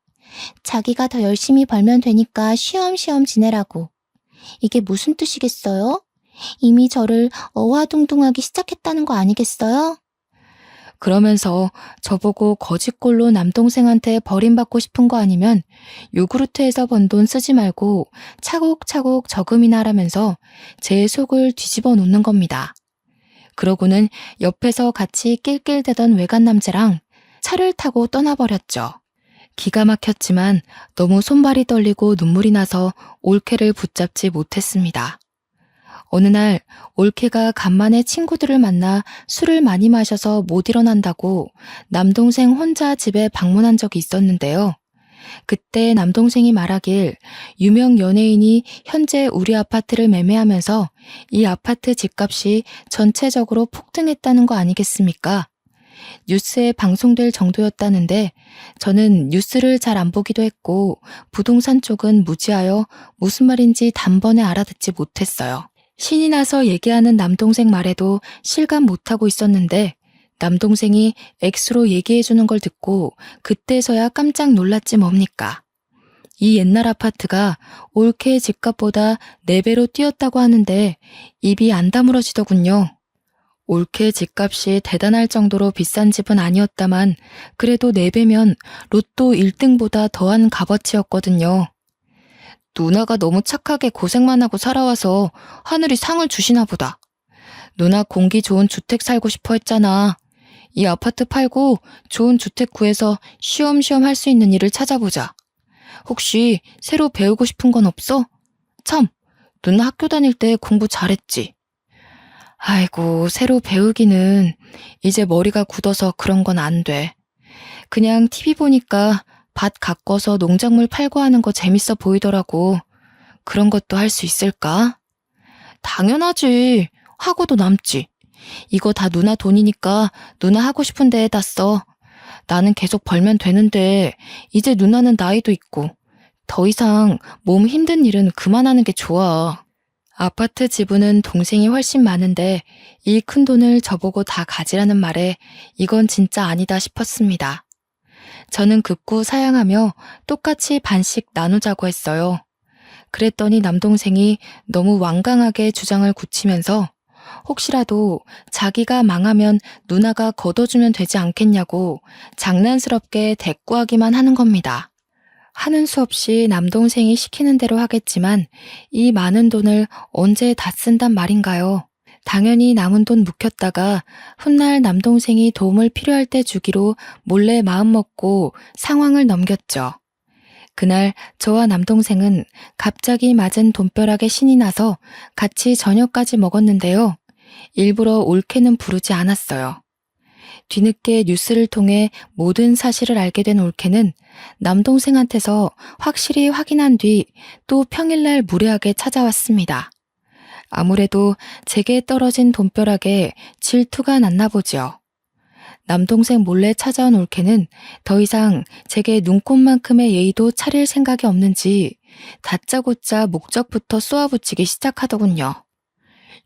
자기가 더 열심히 벌면 되니까 쉬엄쉬엄 지내라고. 이게 무슨 뜻이겠어요? 이미 저를 어화둥둥하기 시작했다는 거 아니겠어요? 그러면서 저보고 거짓골로 남동생한테 버림받고 싶은 거 아니면 요구르트에서 번 돈 쓰지 말고 차곡차곡 저금이나 하라면서 제 속을 뒤집어 놓는 겁니다. 그러고는 옆에서 같이 낄낄대던 외간 남자랑 차를 타고 떠나버렸죠. 기가 막혔지만 너무 손발이 떨리고 눈물이 나서 올케를 붙잡지 못했습니다. 어느 날 올케가 간만에 친구들을 만나 술을 많이 마셔서 못 일어난다고 남동생 혼자 집에 방문한 적이 있었는데요. 그때 남동생이 말하길 유명 연예인이 현재 우리 아파트를 매매하면서 이 아파트 집값이 전체적으로 폭등했다는 거 아니겠습니까? 뉴스에 방송될 정도였다는데 저는 뉴스를 잘 안 보기도 했고 부동산 쪽은 무지하여 무슨 말인지 단번에 알아듣지 못했어요. 신이 나서 얘기하는 남동생 말에도 실감 못하고 있었는데 남동생이 X로 얘기해주는 걸 듣고 그때서야 깜짝 놀랐지 뭡니까. 이 옛날 아파트가 올케 집값보다 4배로 뛰었다고 하는데 입이 안 다물어지더군요. 올케 집값이 대단할 정도로 비싼 집은 아니었다만 그래도 4배면 로또 1등보다 더한 값어치였거든요. 누나가 너무 착하게 고생만 하고 살아와서 하늘이 상을 주시나 보다. 누나 공기 좋은 주택 살고 싶어 했잖아. 이 아파트 팔고 좋은 주택 구해서 쉬엄쉬엄 할 수 있는 일을 찾아보자. 혹시 새로 배우고 싶은 건 없어? 참, 누나 학교 다닐 때 공부 잘했지. 아이고, 새로 배우기는 이제 머리가 굳어서 그런 건 안 돼. 그냥 TV 보니까 밭 가꿔서 농작물 팔고 하는 거 재밌어 보이더라고. 그런 것도 할 수 있을까? 당연하지. 하고도 남지. 이거 다 누나 돈이니까 누나 하고 싶은 데에다 써. 나는 계속 벌면 되는데 이제 누나는 나이도 있고 더 이상 몸 힘든 일은 그만하는 게 좋아. 아파트 지분은 동생이 훨씬 많은데 이 큰 돈을 저보고 다 가지라는 말에 이건 진짜 아니다 싶었습니다. 저는 극구 사양하며 똑같이 반씩 나누자고 했어요. 그랬더니 남동생이 너무 완강하게 주장을 굳히면서 혹시라도 자기가 망하면 누나가 걷어주면 되지 않겠냐고 장난스럽게 대꾸하기만 하는 겁니다. 하는 수 없이 남동생이 시키는 대로 하겠지만 이 많은 돈을 언제 다 쓴단 말인가요? 당연히 남은 돈 묵혔다가 훗날 남동생이 도움을 필요할 때 주기로 몰래 마음먹고 상황을 넘겼죠. 그날 저와 남동생은 갑자기 맞은 돈벼락에 신이 나서 같이 저녁까지 먹었는데요. 일부러 올케는 부르지 않았어요. 뒤늦게 뉴스를 통해 모든 사실을 알게 된 올케는 남동생한테서 확실히 확인한 뒤 또 평일날 무례하게 찾아왔습니다. 아무래도 제게 떨어진 돈벼락에 질투가 났나 보죠. 남동생 몰래 찾아온 올케는 더 이상 제게 눈꼽만큼의 예의도 차릴 생각이 없는지 다짜고짜 목적부터 쏘아붙이기 시작하더군요.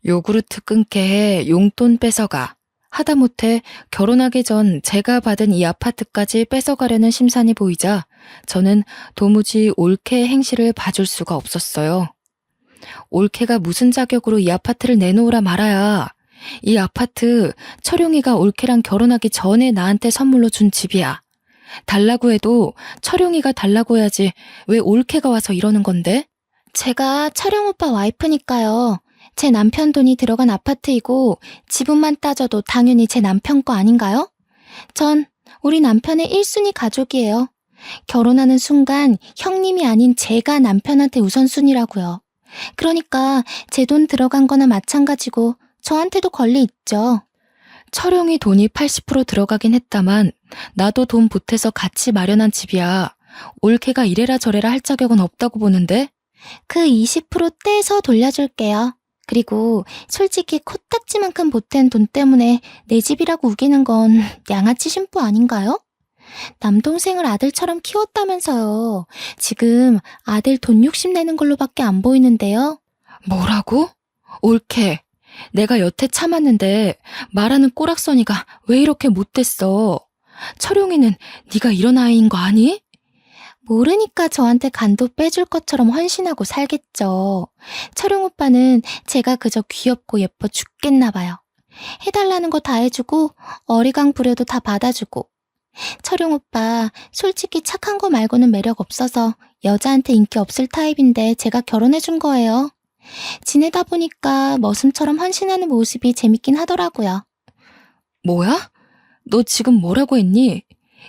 요구르트 끊게 해, 용돈 뺏어가. 하다못해 결혼하기 전 제가 받은 이 아파트까지 뺏어가려는 심산이 보이자 저는 도무지 올케의 행실을 봐줄 수가 없었어요. 올케가 무슨 자격으로 이 아파트를 내놓으라 말아야. 이 아파트 철용이가 올케랑 결혼하기 전에 나한테 선물로 준 집이야. 달라고 해도 철용이가 달라고 해야지 왜 올케가 와서 이러는 건데? 제가 철용 오빠 와이프니까요. 제 남편 돈이 들어간 아파트이고 지분만 따져도 당연히 제 남편 거 아닌가요? 전 우리 남편의 1순위 가족이에요. 결혼하는 순간 형님이 아닌 제가 남편한테 우선순위라고요. 그러니까 제 돈 들어간 거나 마찬가지고 저한테도 권리 있죠. 철용이 돈이 80% 들어가긴 했다만 나도 돈 보태서 같이 마련한 집이야. 올케가 이래라 저래라 할 자격은 없다고 보는데? 그 20% 떼서 돌려줄게요. 그리고 솔직히 코딱지만큼 보탠 돈 때문에 내 집이라고 우기는 건 양아치 심보 아닌가요? 남동생을 아들처럼 키웠다면서요. 지금 아들 돈 욕심내는 걸로밖에 안 보이는데요. 뭐라고? 올케, 내가 여태 참았는데 말하는 꼬락서니가 왜 이렇게 못됐어? 철용이는 네가 이런 아이인 거 아니? 모르니까 저한테 간도 빼줄 것처럼 헌신하고 살겠죠. 철용 오빠는 제가 그저 귀엽고 예뻐 죽겠나 봐요. 해달라는 거 다 해주고 어리광 부려도 다 받아주고. 철용 오빠 솔직히 착한 거 말고는 매력 없어서 여자한테 인기 없을 타입인데 제가 결혼해준 거예요. 지내다 보니까 머슴처럼 헌신하는 모습이 재밌긴 하더라고요. 뭐야? 너 지금 뭐라고 했니?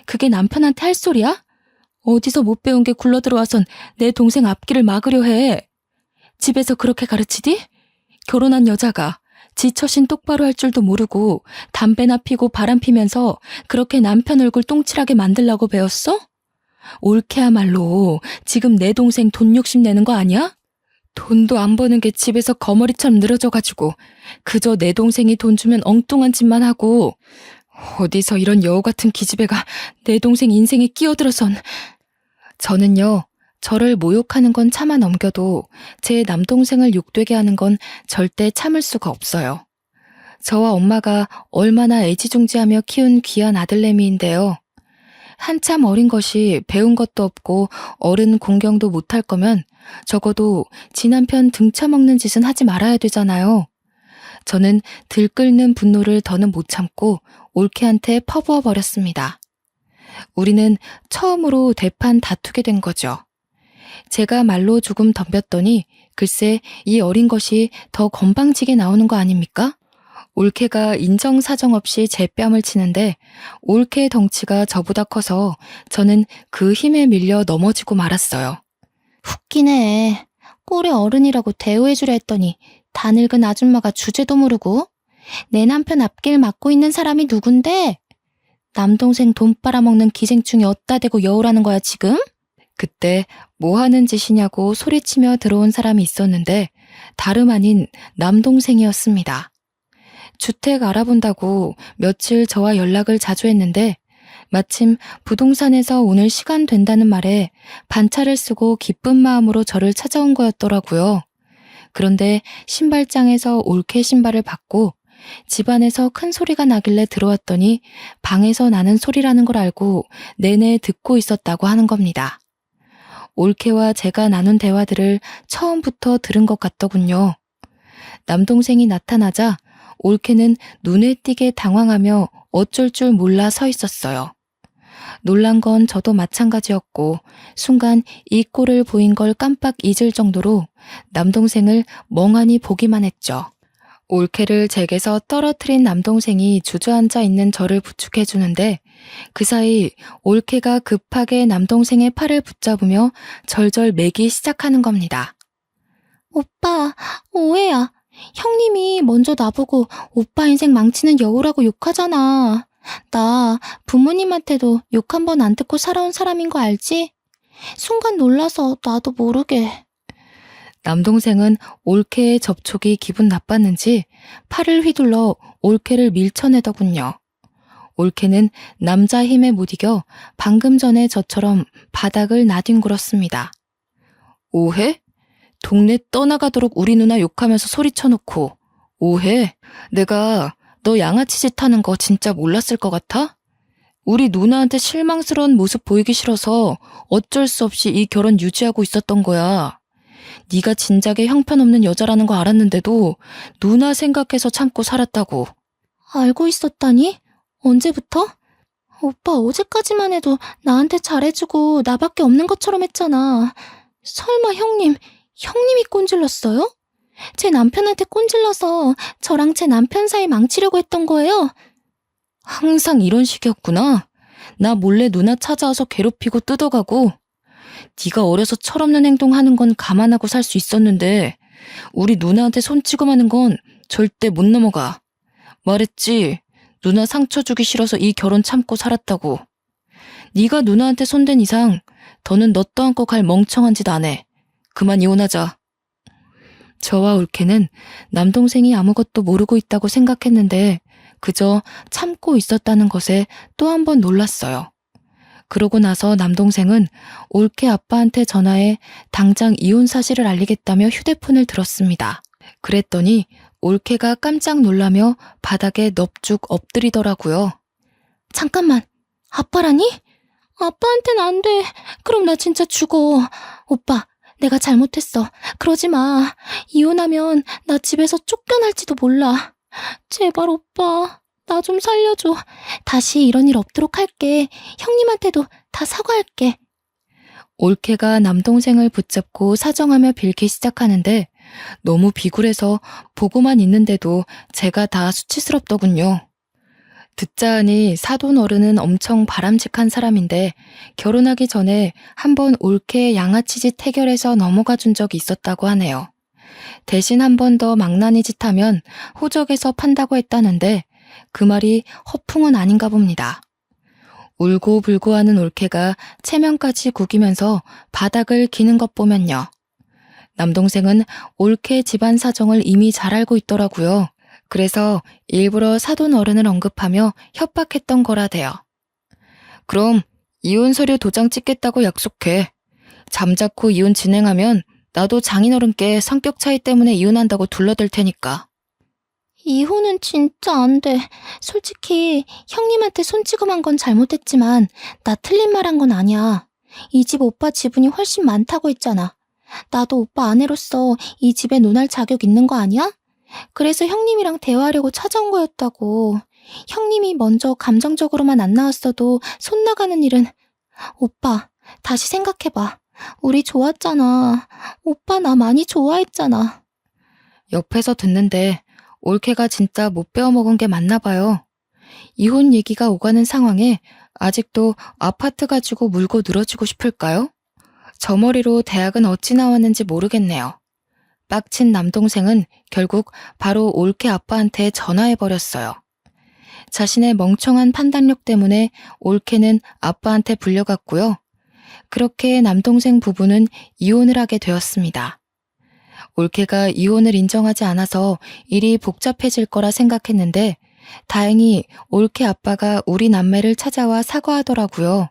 그게 남편한테 할 소리야? 어디서 못 배운 게 굴러들어와선 내 동생 앞길을 막으려 해. 집에서 그렇게 가르치디? 결혼한 여자가 지 처신 똑바로 할 줄도 모르고 담배나 피고 바람 피면서 그렇게 남편 얼굴 똥칠하게 만들라고 배웠어? 올케야말로 지금 내 동생 돈 욕심 내는 거 아니야? 돈도 안 버는 게 집에서 거머리처럼 늘어져가지고 그저 내 동생이 돈 주면 엉뚱한 짓만 하고 어디서 이런 여우 같은 기집애가 내 동생 인생에 끼어들어선. 저는요, 저를 모욕하는 건 참아 넘겨도 제 남동생을 욕되게 하는 건 절대 참을 수가 없어요. 저와 엄마가 얼마나 애지중지하며 키운 귀한 아들내미인데요. 한참 어린 것이 배운 것도 없고 어른 공경도 못할 거면 적어도 지 남편 등쳐먹는 짓은 하지 말아야 되잖아요. 저는 들끓는 분노를 더는 못 참고 올케한테 퍼부어 버렸습니다. 우리는 처음으로 대판 다투게 된 거죠. 제가 말로 조금 덤볐더니 글쎄 이 어린 것이 더 건방지게 나오는 거 아닙니까? 올케가 인정사정 없이 제 뺨을 치는데 올케의 덩치가 저보다 커서 저는 그 힘에 밀려 넘어지고 말았어요. 웃기네. 꼴의 어른이라고 대우해주려 했더니 다 늙은 아줌마가 주제도 모르고. 내 남편 앞길 막고 있는 사람이 누군데? 남동생 돈 빨아먹는 기생충이 어따 대고 여우라는 거야 지금? 그때 뭐 하는 짓이냐고 소리치며 들어온 사람이 있었는데 다름 아닌 남동생이었습니다. 주택 알아본다고 며칠 저와 연락을 자주 했는데 마침 부동산에서 오늘 시간 된다는 말에 반차를 쓰고 기쁜 마음으로 저를 찾아온 거였더라고요. 그런데 신발장에서 올케 신발을 받고 집안에서 큰 소리가 나길래 들어왔더니 방에서 나는 소리라는 걸 알고 내내 듣고 있었다고 하는 겁니다. 올케와 제가 나눈 대화들을 처음부터 들은 것 같더군요. 남동생이 나타나자 올케는 눈에 띄게 당황하며 어쩔 줄 몰라 서 있었어요. 놀란 건 저도 마찬가지였고 순간 이 꼴을 보인 걸 깜빡 잊을 정도로 남동생을 멍하니 보기만 했죠. 올케를 제게서 떨어뜨린 남동생이 주저앉아 있는 저를 부축해주는데 그 사이 올케가 급하게 남동생의 팔을 붙잡으며 절절 매기 시작하는 겁니다. 오빠, 오해야. 형님이 먼저 나보고 오빠 인생 망치는 여우라고 욕하잖아. 나 부모님한테도 욕 한 번 안 듣고 살아온 사람인 거 알지? 순간 놀라서 나도 모르게. 남동생은 올케의 접촉이 기분 나빴는지 팔을 휘둘러 올케를 밀쳐내더군요. 올케는 남자 힘에 못 이겨 방금 전에 저처럼 바닥을 나뒹굴었습니다. 오해? 동네 떠나가도록 우리 누나 욕하면서 소리쳐놓고 오해? 내가 너 양아치 짓 하는 거 진짜 몰랐을 것 같아? 우리 누나한테 실망스러운 모습 보이기 싫어서 어쩔 수 없이 이 결혼 유지하고 있었던 거야. 네가 진작에 형편없는 여자라는 거 알았는데도 누나 생각해서 참고 살았다고. 알고 있었다니? 언제부터? 오빠 어제까지만 해도 나한테 잘해주고 나밖에 없는 것처럼 했잖아. 설마 형님이 꼰질렀어요? 제 남편한테 꼰질러서 저랑 제 남편 사이 망치려고 했던 거예요? 항상 이런 식이었구나. 나 몰래 누나 찾아와서 괴롭히고 뜯어가고 네가 어려서 철없는 행동하는 건 감안하고 살 수 있었는데 우리 누나한테 손찌검 하는 건 절대 못 넘어가. 말했지. 누나 상처 주기 싫어서 이 결혼 참고 살았다고. 네가 누나한테 손댄 이상 더는 너 떠안고 갈 멍청한 짓 안 해. 그만 이혼하자. 저와 올케는 남동생이 아무것도 모르고 있다고 생각했는데 그저 참고 있었다는 것에 또 한 번 놀랐어요. 그러고 나서 남동생은 올케 아빠한테 전화해 당장 이혼 사실을 알리겠다며 휴대폰을 들었습니다. 그랬더니 올케가 깜짝 놀라며 바닥에 넙죽 엎드리더라고요. 잠깐만, 아빠라니? 아빠한테는 안 돼. 그럼 나 진짜 죽어. 오빠, 내가 잘못했어. 그러지 마. 이혼하면 나 집에서 쫓겨날지도 몰라. 제발 오빠, 나 좀 살려줘. 다시 이런 일 없도록 할게. 형님한테도 다 사과할게. 올케가 남동생을 붙잡고 사정하며 빌기 시작하는데 너무 비굴해서 보고만 있는데도 제가 다 수치스럽더군요. 듣자 하니 사돈 어른은 엄청 바람직한 사람인데 결혼하기 전에 한번 올케의 양아치짓 해결해서 넘어가 준 적이 있었다고 하네요. 대신 한 번 더 망나니 짓 하면 호적에서 판다고 했다는데 그 말이 허풍은 아닌가 봅니다. 울고불고 하는 올케가 체면까지 구기면서 바닥을 기는 것 보면요. 남동생은 올케 집안 사정을 이미 잘 알고 있더라고요. 그래서 일부러 사돈 어른을 언급하며 협박했던 거라대요. 그럼 이혼 서류 도장 찍겠다고 약속해. 잠자코 이혼 진행하면 나도 장인어른께 성격 차이 때문에 이혼한다고 둘러댈 테니까. 이혼은 진짜 안 돼. 솔직히 형님한테 손찌검한 건 잘못했지만 나 틀린 말 한 건 아니야. 이 집 오빠 지분이 훨씬 많다고 했잖아. 나도 오빠 아내로서 이 집에 논할 자격 있는 거 아니야? 그래서 형님이랑 대화하려고 찾아온 거였다고. 형님이 먼저 감정적으로만 안 나왔어도 손 나가는 일은... 오빠, 다시 생각해봐. 우리 좋았잖아. 오빠 나 많이 좋아했잖아. 옆에서 듣는데 올케가 진짜 못 배워먹은 게 맞나 봐요. 이혼 얘기가 오가는 상황에 아직도 아파트 가지고 물고 늘어지고 싶을까요? 저 머리로 대학은 어찌 나왔는지 모르겠네요. 빡친 남동생은 결국 바로 올케 아빠한테 전화해버렸어요. 자신의 멍청한 판단력 때문에 올케는 아빠한테 불려갔고요. 그렇게 남동생 부부는 이혼을 하게 되었습니다. 올케가 이혼을 인정하지 않아서 일이 복잡해질 거라 생각했는데 다행히 올케 아빠가 우리 남매를 찾아와 사과하더라고요.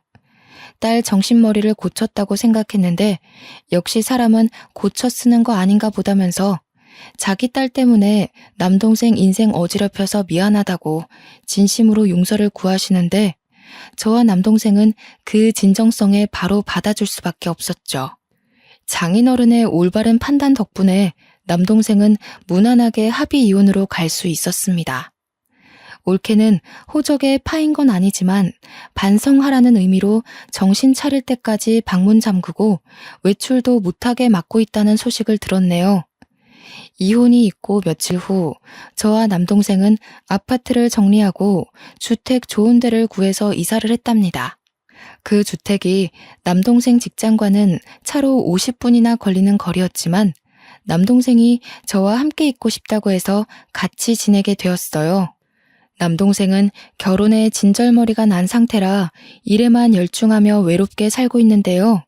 딸 정신머리를 고쳤다고 생각했는데 역시 사람은 고쳐 쓰는 거 아닌가 보다면서 자기 딸 때문에 남동생 인생 어지럽혀서 미안하다고 진심으로 용서를 구하시는데 저와 남동생은 그 진정성에 바로 받아줄 수밖에 없었죠. 장인어른의 올바른 판단 덕분에 남동생은 무난하게 합의 이혼으로 갈 수 있었습니다. 올케는 호적에 파인 건 아니지만 반성하라는 의미로 정신 차릴 때까지 방문 잠그고 외출도 못하게 막고 있다는 소식을 들었네요. 이혼이 있고 며칠 후 저와 남동생은 아파트를 정리하고 주택 좋은 데를 구해서 이사를 했답니다. 그 주택이 남동생 직장과는 차로 50분이나 걸리는 거리였지만 남동생이 저와 함께 있고 싶다고 해서 같이 지내게 되었어요. 남동생은 결혼에 진절머리가 난 상태라 일에만 열중하며 외롭게 살고 있는데요.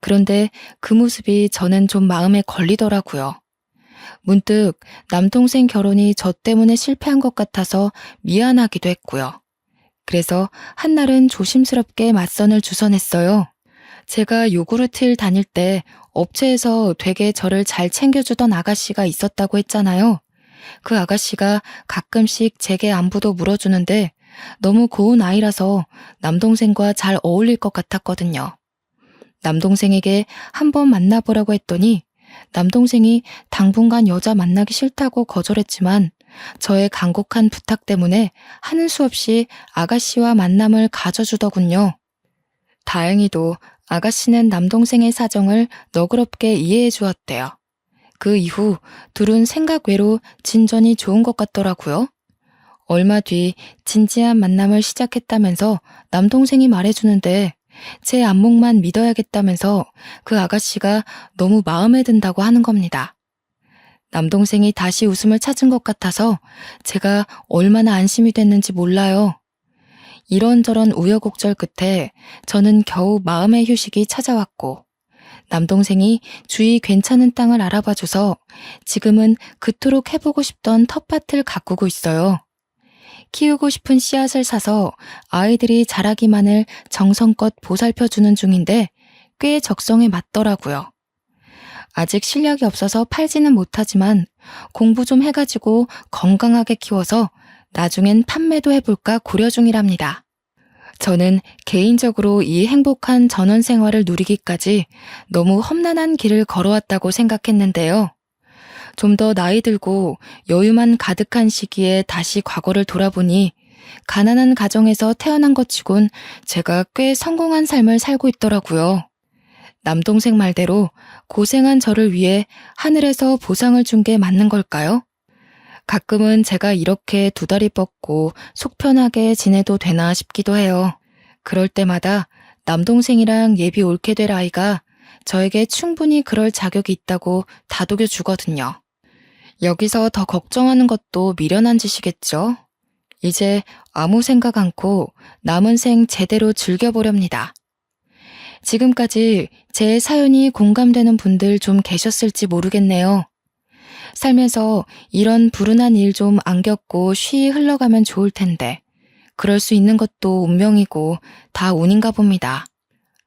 그런데 그 모습이 저는 좀 마음에 걸리더라고요. 문득 남동생 결혼이 저 때문에 실패한 것 같아서 미안하기도 했고요. 그래서 한날은 조심스럽게 맞선을 주선했어요. 제가 요구르트를 다닐 때 업체에서 되게 저를 잘 챙겨주던 아가씨가 있었다고 했잖아요. 그 아가씨가 가끔씩 제게 안부도 물어주는데 너무 고운 아이라서 남동생과 잘 어울릴 것 같았거든요. 남동생에게 한번 만나보라고 했더니 남동생이 당분간 여자 만나기 싫다고 거절했지만 저의 간곡한 부탁 때문에 하는 수 없이 아가씨와 만남을 가져주더군요. 다행히도 아가씨는 남동생의 사정을 너그럽게 이해해 주었대요. 그 이후 둘은 생각 외로 진전이 좋은 것 같더라고요. 얼마 뒤 진지한 만남을 시작했다면서 남동생이 말해주는데 제 안목만 믿어야겠다면서 그 아가씨가 너무 마음에 든다고 하는 겁니다. 남동생이 다시 웃음을 찾은 것 같아서 제가 얼마나 안심이 됐는지 몰라요. 이런저런 우여곡절 끝에 저는 겨우 마음의 휴식이 찾아왔고 남동생이 주위 괜찮은 땅을 알아봐줘서 지금은 그토록 해보고 싶던 텃밭을 가꾸고 있어요. 키우고 싶은 씨앗을 사서 아이들이 자라기만을 정성껏 보살펴주는 중인데 꽤 적성에 맞더라고요. 아직 실력이 없어서 팔지는 못하지만 공부 좀 해가지고 건강하게 키워서 나중엔 판매도 해볼까 고려 중이랍니다. 저는 개인적으로 이 행복한 전원 생활을 누리기까지 너무 험난한 길을 걸어왔다고 생각했는데요. 좀 더 나이 들고 여유만 가득한 시기에 다시 과거를 돌아보니 가난한 가정에서 태어난 것 치곤 제가 꽤 성공한 삶을 살고 있더라고요. 남동생 말대로 고생한 저를 위해 하늘에서 보상을 준 게 맞는 걸까요? 가끔은 제가 이렇게 두 다리 뻗고 속 편하게 지내도 되나 싶기도 해요. 그럴 때마다 남동생이랑 예비 옳게 될 아이가 저에게 충분히 그럴 자격이 있다고 다독여 주거든요. 여기서 더 걱정하는 것도 미련한 짓이겠죠? 이제 아무 생각 않고 남은 생 제대로 즐겨보렵니다. 지금까지 제 사연이 공감되는 분들 좀 계셨을지 모르겠네요. 살면서 이런 불운한 일 좀 안 겪고 쉬이 흘러가면 좋을 텐데 그럴 수 있는 것도 운명이고 다 운인가 봅니다.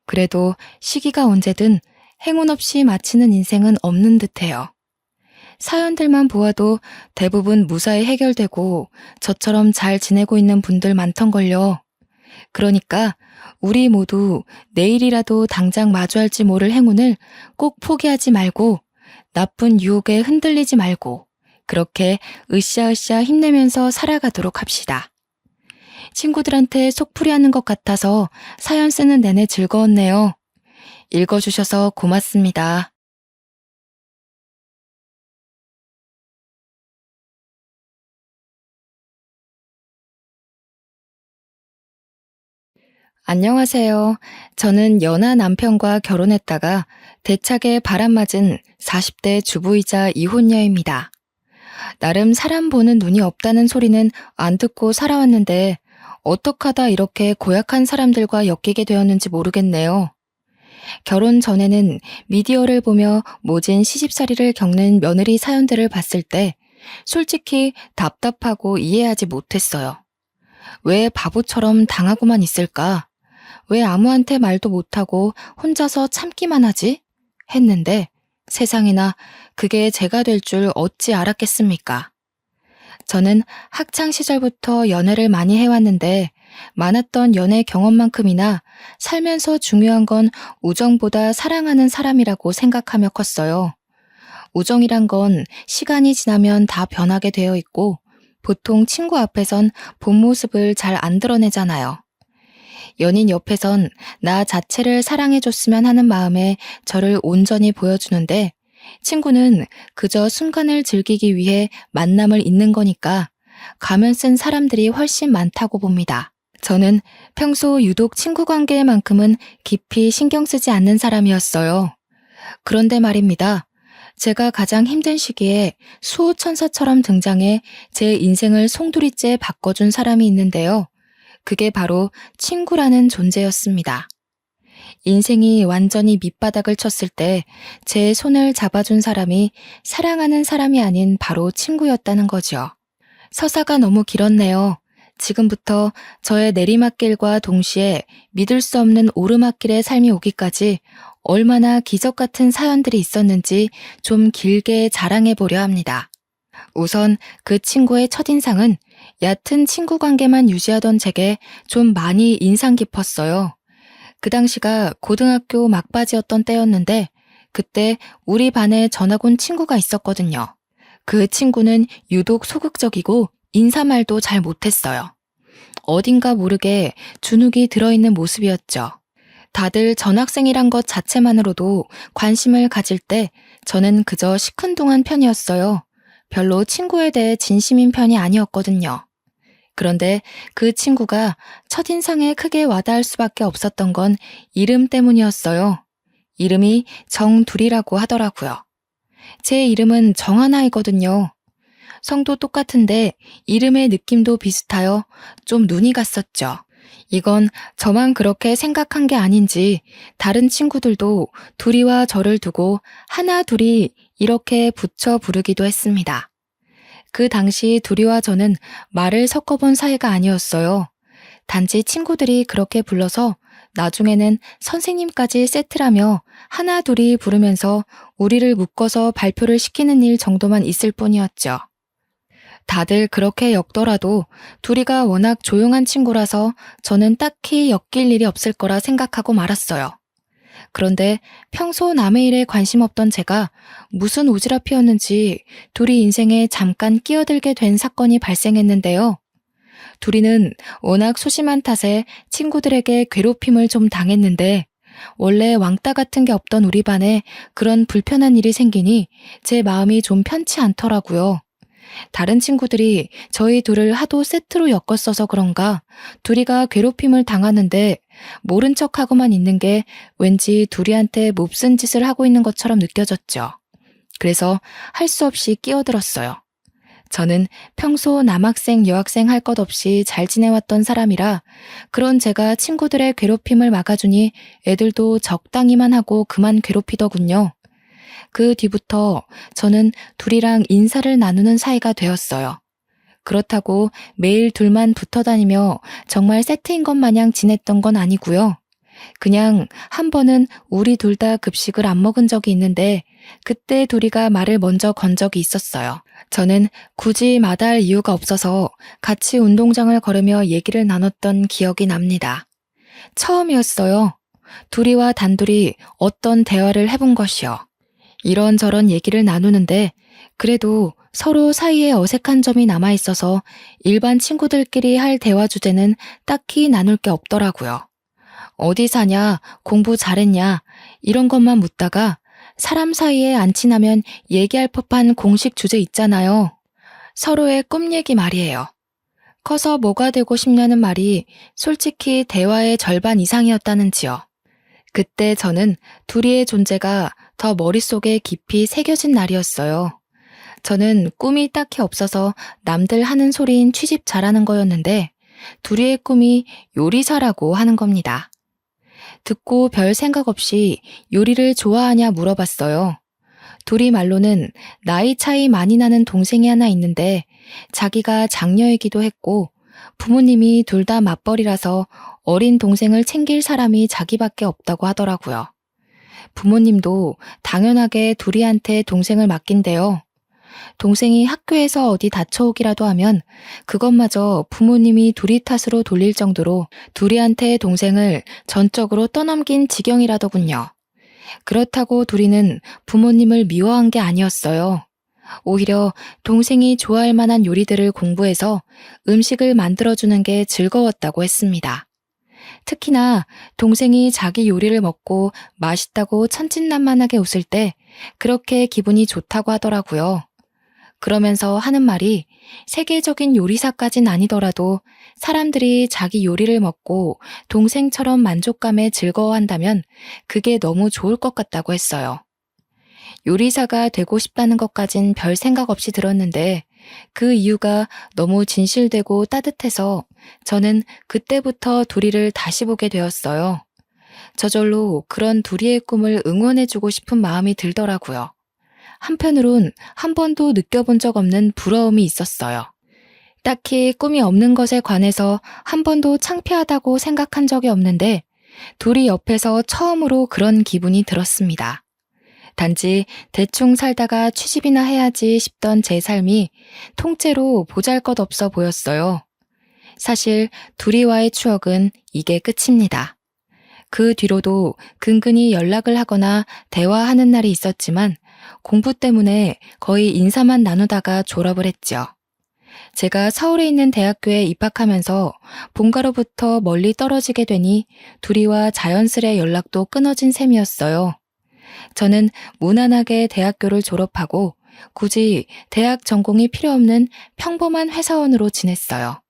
그래도 시기가 언제든 행운 없이 마치는 인생은 없는 듯해요. 사연들만 보아도 대부분 무사히 해결되고 저처럼 잘 지내고 있는 분들 많던걸요. 그러니까 우리 모두 내일이라도 당장 마주할지 모를 행운을 꼭 포기하지 말고 나쁜 유혹에 흔들리지 말고 그렇게 으쌰으쌰 힘내면서 살아가도록 합시다. 친구들한테 속풀이하는 것 같아서 사연 쓰는 내내 즐거웠네요. 읽어주셔서 고맙습니다. 안녕하세요. 저는 연하 남편과 결혼했다가 대차게 바람맞은 40대 주부이자 이혼녀입니다. 나름 사람 보는 눈이 없다는 소리는 안 듣고 살아왔는데 어떡하다 이렇게 고약한 사람들과 엮이게 되었는지 모르겠네요. 결혼 전에는 미디어를 보며 모진 시집살이를 겪는 며느리 사연들을 봤을 때 솔직히 답답하고 이해하지 못했어요. 왜 바보처럼 당하고만 있을까? 왜 아무한테 말도 못하고 혼자서 참기만 하지? 했는데 세상에나 그게 제가 될 줄 어찌 알았겠습니까? 저는 학창 시절부터 연애를 많이 해왔는데 많았던 연애 경험만큼이나 살면서 중요한 건 우정보다 사랑하는 사람이라고 생각하며 컸어요. 우정이란 건 시간이 지나면 다 변하게 되어 있고 보통 친구 앞에선 본 모습을 잘 안 드러내잖아요. 연인 옆에선 나 자체를 사랑해줬으면 하는 마음에 저를 온전히 보여주는데 친구는 그저 순간을 즐기기 위해 만남을 잇는 거니까 가면 쓴 사람들이 훨씬 많다고 봅니다. 저는 평소 유독 친구 관계에만큼은 깊이 신경 쓰지 않는 사람이었어요. 그런데 말입니다. 제가 가장 힘든 시기에 수호천사처럼 등장해 제 인생을 송두리째 바꿔준 사람이 있는데요. 그게 바로 친구라는 존재였습니다. 인생이 완전히 밑바닥을 쳤을 때 제 손을 잡아준 사람이 사랑하는 사람이 아닌 바로 친구였다는 거죠. 서사가 너무 길었네요. 지금부터 저의 내리막길과 동시에 믿을 수 없는 오르막길의 삶이 오기까지 얼마나 기적 같은 사연들이 있었는지 좀 길게 자랑해 보려 합니다. 우선 그 친구의 첫인상은 얕은 친구 관계만 유지하던 제게 좀 많이 인상 깊었어요. 그 당시가 고등학교 막바지였던 때였는데 그때 우리 반에 전학 온 친구가 있었거든요. 그 친구는 유독 소극적이고 인사말도 잘 못했어요. 어딘가 모르게 주눅이 들어있는 모습이었죠. 다들 전학생이란 것 자체만으로도 관심을 가질 때 저는 그저 시큰둥한 편이었어요. 별로 친구에 대해 진심인 편이 아니었거든요. 그런데 그 친구가 첫인상에 크게 와닿을 수밖에 없었던 건 이름 때문이었어요. 이름이 정둘이라고 하더라고요. 제 이름은 정하나이거든요. 성도 똑같은데 이름의 느낌도 비슷하여 좀 눈이 갔었죠. 이건 저만 그렇게 생각한 게 아닌지 다른 친구들도 둘이와 저를 두고 하나 둘이 이렇게 붙여 부르기도 했습니다. 그 당시 둘이와 저는 말을 섞어본 사이가 아니었어요. 단지 친구들이 그렇게 불러서 나중에는 선생님까지 세트라며 하나 둘이 부르면서 우리를 묶어서 발표를 시키는 일 정도만 있을 뿐이었죠. 다들 그렇게 엮더라도 둘이가 워낙 조용한 친구라서 저는 딱히 엮일 일이 없을 거라 생각하고 말았어요. 그런데 평소 남의 일에 관심 없던 제가 무슨 오지랖이었는지 둘이 인생에 잠깐 끼어들게 된 사건이 발생했는데요. 둘이는 워낙 소심한 탓에 친구들에게 괴롭힘을 좀 당했는데 원래 왕따 같은 게 없던 우리 반에 그런 불편한 일이 생기니 제 마음이 좀 편치 않더라고요. 다른 친구들이 저희 둘을 하도 세트로 엮었어서 그런가 둘이가 괴롭힘을 당하는데 모른 척하고만 있는 게 왠지 둘이한테 몹쓴 짓을 하고 있는 것처럼 느껴졌죠. 그래서 할 수 없이 끼어들었어요. 저는 평소 남학생, 여학생 할 것 없이 잘 지내왔던 사람이라 그런 제가 친구들의 괴롭힘을 막아주니 애들도 적당히만 하고 그만 괴롭히더군요. 그 뒤부터 저는 둘이랑 인사를 나누는 사이가 되었어요. 그렇다고 매일 둘만 붙어 다니며 정말 세트인 것 마냥 지냈던 건 아니고요. 그냥 한 번은 우리 둘 다 급식을 안 먹은 적이 있는데 그때 둘이가 말을 먼저 건 적이 있었어요. 저는 굳이 마다할 이유가 없어서 같이 운동장을 걸으며 얘기를 나눴던 기억이 납니다. 처음이었어요. 둘이와 단둘이 어떤 대화를 해본 것이요. 이런저런 얘기를 나누는데 그래도 서로 사이에 어색한 점이 남아있어서 일반 친구들끼리 할 대화 주제는 딱히 나눌 게 없더라고요. 어디 사냐, 공부 잘했냐 이런 것만 묻다가 사람 사이에 안 친하면 얘기할 법한 공식 주제 있잖아요. 서로의 꿈 얘기 말이에요. 커서 뭐가 되고 싶냐는 말이 솔직히 대화의 절반 이상이었다는지요. 그때 저는 둘이의 존재가 더 머릿속에 깊이 새겨진 날이었어요. 저는 꿈이 딱히 없어서 남들 하는 소리인 취집 잘하는 거였는데 둘이의 꿈이 요리사라고 하는 겁니다. 듣고 별 생각 없이 요리를 좋아하냐 물어봤어요. 둘이 말로는 나이 차이 많이 나는 동생이 하나 있는데 자기가 장녀이기도 했고 부모님이 둘 다 맞벌이라서 어린 동생을 챙길 사람이 자기밖에 없다고 하더라고요. 부모님도 당연하게 둘이한테 동생을 맡긴대요. 동생이 학교에서 어디 다쳐오기라도 하면 그것마저 부모님이 둘이 탓으로 돌릴 정도로 둘이한테 동생을 전적으로 떠넘긴 지경이라더군요. 그렇다고 둘이는 부모님을 미워한 게 아니었어요. 오히려 동생이 좋아할 만한 요리들을 공부해서 음식을 만들어주는 게 즐거웠다고 했습니다. 특히나 동생이 자기 요리를 먹고 맛있다고 천진난만하게 웃을 때 그렇게 기분이 좋다고 하더라고요. 그러면서 하는 말이 세계적인 요리사까진 아니더라도 사람들이 자기 요리를 먹고 동생처럼 만족감에 즐거워한다면 그게 너무 좋을 것 같다고 했어요. 요리사가 되고 싶다는 것까진 별 생각 없이 들었는데 그 이유가 너무 진실되고 따뜻해서 저는 그때부터 둘이를 다시 보게 되었어요. 저절로 그런 둘이의 꿈을 응원해주고 싶은 마음이 들더라고요. 한편으론 한 번도 느껴본 적 없는 부러움이 있었어요. 딱히 꿈이 없는 것에 관해서 한 번도 창피하다고 생각한 적이 없는데 둘이 옆에서 처음으로 그런 기분이 들었습니다. 단지 대충 살다가 취직이나 해야지 싶던 제 삶이 통째로 보잘것없어 보였어요. 사실 둘이와의 추억은 이게 끝입니다. 그 뒤로도 근근히 연락을 하거나 대화하는 날이 있었지만 공부 때문에 거의 인사만 나누다가 졸업을 했죠. 제가 서울에 있는 대학교에 입학하면서 본가로부터 멀리 떨어지게 되니 둘이와 자연스레 연락도 끊어진 셈이었어요. 저는 무난하게 대학교를 졸업하고 굳이 대학 전공이 필요 없는 평범한 회사원으로 지냈어요.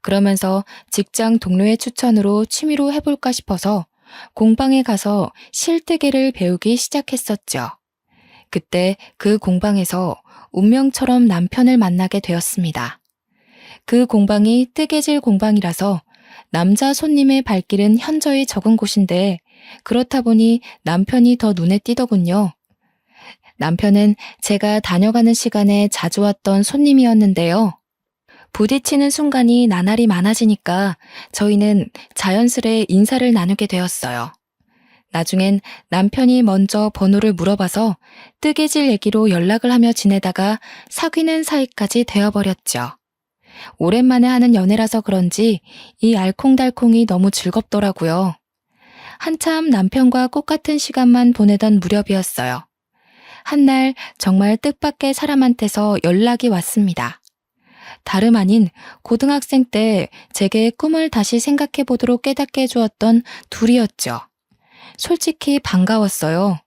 그러면서 직장 동료의 추천으로 취미로 해볼까 싶어서 공방에 가서 실뜨개를 배우기 시작했었죠. 그때 그 공방에서 운명처럼 남편을 만나게 되었습니다. 그 공방이 뜨개질 공방이라서 남자 손님의 발길은 현저히 적은 곳인데 그렇다 보니 남편이 더 눈에 띄더군요. 남편은 제가 다녀가는 시간에 자주 왔던 손님이었는데요. 부딪히는 순간이 나날이 많아지니까 저희는 자연스레 인사를 나누게 되었어요. 나중엔 남편이 먼저 번호를 물어봐서 뜨개질 얘기로 연락을 하며 지내다가 사귀는 사이까지 되어버렸죠. 오랜만에 하는 연애라서 그런지 이 알콩달콩이 너무 즐겁더라고요. 한참 남편과 꽃같은 시간만 보내던 무렵이었어요. 한날 정말 뜻밖의 사람한테서 연락이 왔습니다. 다름 아닌 고등학생 때 제게 꿈을 다시 생각해보도록 깨닫게 해주었던 둘이었죠. 솔직히 반가웠어요.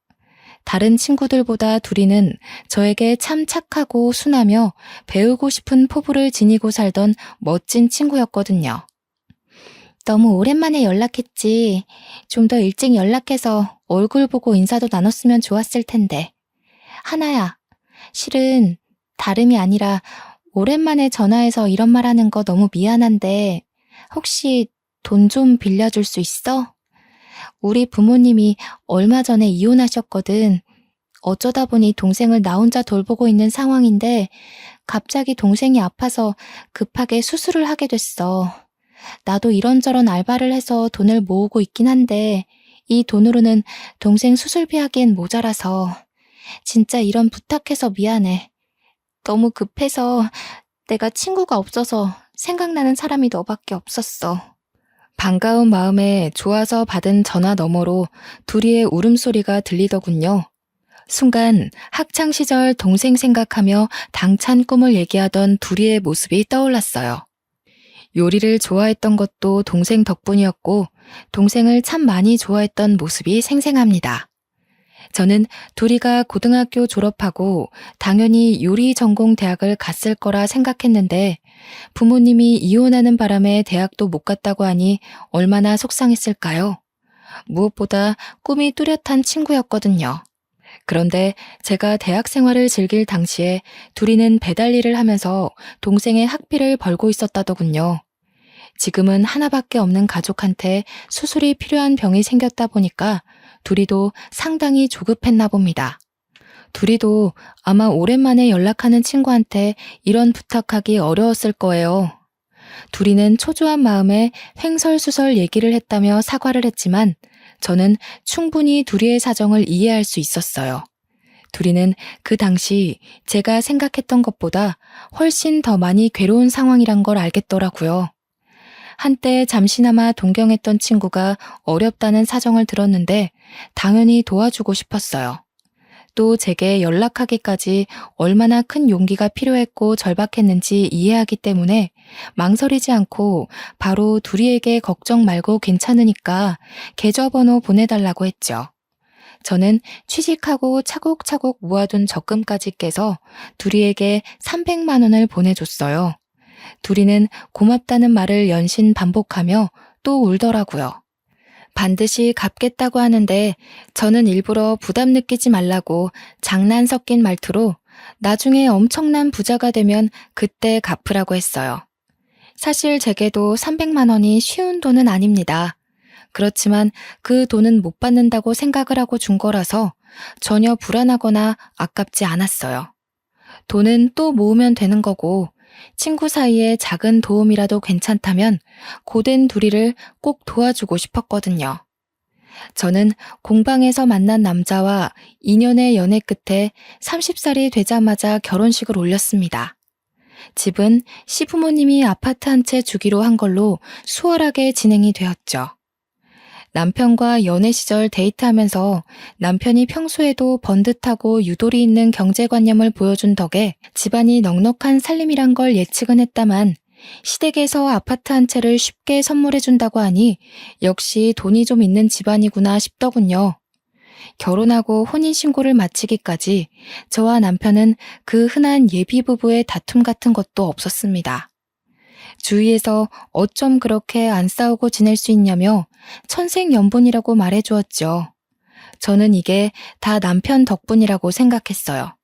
다른 친구들보다 둘이는 저에게 참 착하고 순하며 배우고 싶은 포부를 지니고 살던 멋진 친구였거든요. 너무 오랜만에 연락했지. 좀 더 일찍 연락해서 얼굴 보고 인사도 나눴으면 좋았을 텐데. 하나야, 실은 다름이 아니라 오랜만에 전화해서 이런 말 하는 거 너무 미안한데 혹시 돈 좀 빌려줄 수 있어? 우리 부모님이 얼마 전에 이혼하셨거든. 어쩌다 보니 동생을 나 혼자 돌보고 있는 상황인데 갑자기 동생이 아파서 급하게 수술을 하게 됐어. 나도 이런저런 알바를 해서 돈을 모으고 있긴 한데 이 돈으로는 동생 수술비 하기엔 모자라서 진짜 이런 부탁해서 미안해. 너무 급해서 내가 친구가 없어서 생각나는 사람이 너밖에 없었어. 반가운 마음에 좋아서 받은 전화 너머로 둘이의 울음소리가 들리더군요. 순간 학창시절 동생 생각하며 당찬 꿈을 얘기하던 둘이의 모습이 떠올랐어요. 요리를 좋아했던 것도 동생 덕분이었고 동생을 참 많이 좋아했던 모습이 생생합니다. 저는 둘이가 고등학교 졸업하고 당연히 요리 전공 대학을 갔을 거라 생각했는데 부모님이 이혼하는 바람에 대학도 못 갔다고 하니 얼마나 속상했을까요? 무엇보다 꿈이 뚜렷한 친구였거든요. 그런데 제가 대학 생활을 즐길 당시에 둘이는 배달 일을 하면서 동생의 학비를 벌고 있었다더군요. 지금은 하나밖에 없는 가족한테 수술이 필요한 병이 생겼다 보니까 둘이도 상당히 조급했나 봅니다. 둘이도 아마 오랜만에 연락하는 친구한테 이런 부탁하기 어려웠을 거예요. 둘이는 초조한 마음에 횡설수설 얘기를 했다며 사과를 했지만 저는 충분히 둘이의 사정을 이해할 수 있었어요. 둘이는 그 당시 제가 생각했던 것보다 훨씬 더 많이 괴로운 상황이란 걸 알겠더라고요. 한때 잠시나마 동경했던 친구가 어렵다는 사정을 들었는데 당연히 도와주고 싶었어요. 또 제게 연락하기까지 얼마나 큰 용기가 필요했고 절박했는지 이해하기 때문에 망설이지 않고 바로 둘이에게 걱정 말고 괜찮으니까 계좌번호 보내달라고 했죠. 저는 취직하고 차곡차곡 모아둔 적금까지 깨서 둘이에게 300만 원을 보내줬어요. 둘이는 고맙다는 말을 연신 반복하며 또 울더라고요. 반드시 갚겠다고 하는데 저는 일부러 부담 느끼지 말라고 장난 섞인 말투로 나중에 엄청난 부자가 되면 그때 갚으라고 했어요. 사실 제게도 300만 원이 쉬운 돈은 아닙니다. 그렇지만 그 돈은 못 받는다고 생각을 하고 준 거라서 전혀 불안하거나 아깝지 않았어요. 돈은 또 모으면 되는 거고 친구 사이에 작은 도움이라도 괜찮다면 고된 둘이를 꼭 도와주고 싶었거든요. 저는 공방에서 만난 남자와 2년의 연애 끝에 30살이 되자마자 결혼식을 올렸습니다. 집은 시부모님이 아파트 한 채 주기로 한 걸로 수월하게 진행이 되었죠. 남편과 연애 시절 데이트하면서 남편이 평소에도 번듯하고 유도리 있는 경제관념을 보여준 덕에 집안이 넉넉한 살림이란 걸 예측은 했다만 시댁에서 아파트 한 채를 쉽게 선물해준다고 하니 역시 돈이 좀 있는 집안이구나 싶더군요. 결혼하고 혼인신고를 마치기까지 저와 남편은 그 흔한 예비부부의 다툼 같은 것도 없었습니다. 주위에서 어쩜 그렇게 안 싸우고 지낼 수 있냐며 천생연분이라고 말해주었죠. 저는 이게 다 남편 덕분이라고 생각했어요.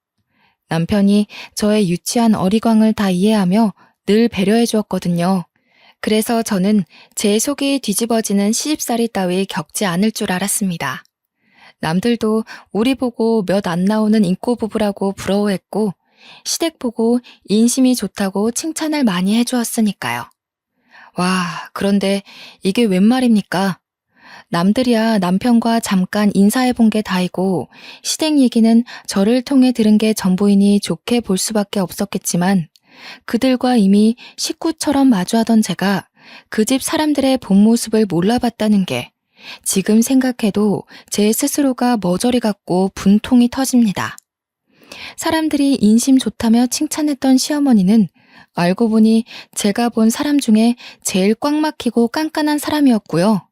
남편이 저의 유치한 어리광을 다 이해하며 늘 배려해 주었거든요. 그래서 저는 제 속이 뒤집어지는 시집살이 따위 겪지 않을 줄 알았습니다. 남들도 우리 보고 몇 안 나오는 인꼬 부부라고 부러워했고 시댁 보고 인심이 좋다고 칭찬을 많이 해주었으니까요. 와, 그런데 이게 웬 말입니까? 남들이야 남편과 잠깐 인사해본 게 다이고 시댁 얘기는 저를 통해 들은 게 전부이니 좋게 볼 수밖에 없었겠지만 그들과 이미 식구처럼 마주하던 제가 그 집 사람들의 본 모습을 몰라봤다는 게 지금 생각해도 제 스스로가 머저리 같고 분통이 터집니다. 사람들이 인심 좋다며 칭찬했던 시어머니는 알고 보니 제가 본 사람 중에 제일 꽉 막히고 깐깐한 사람이었고요.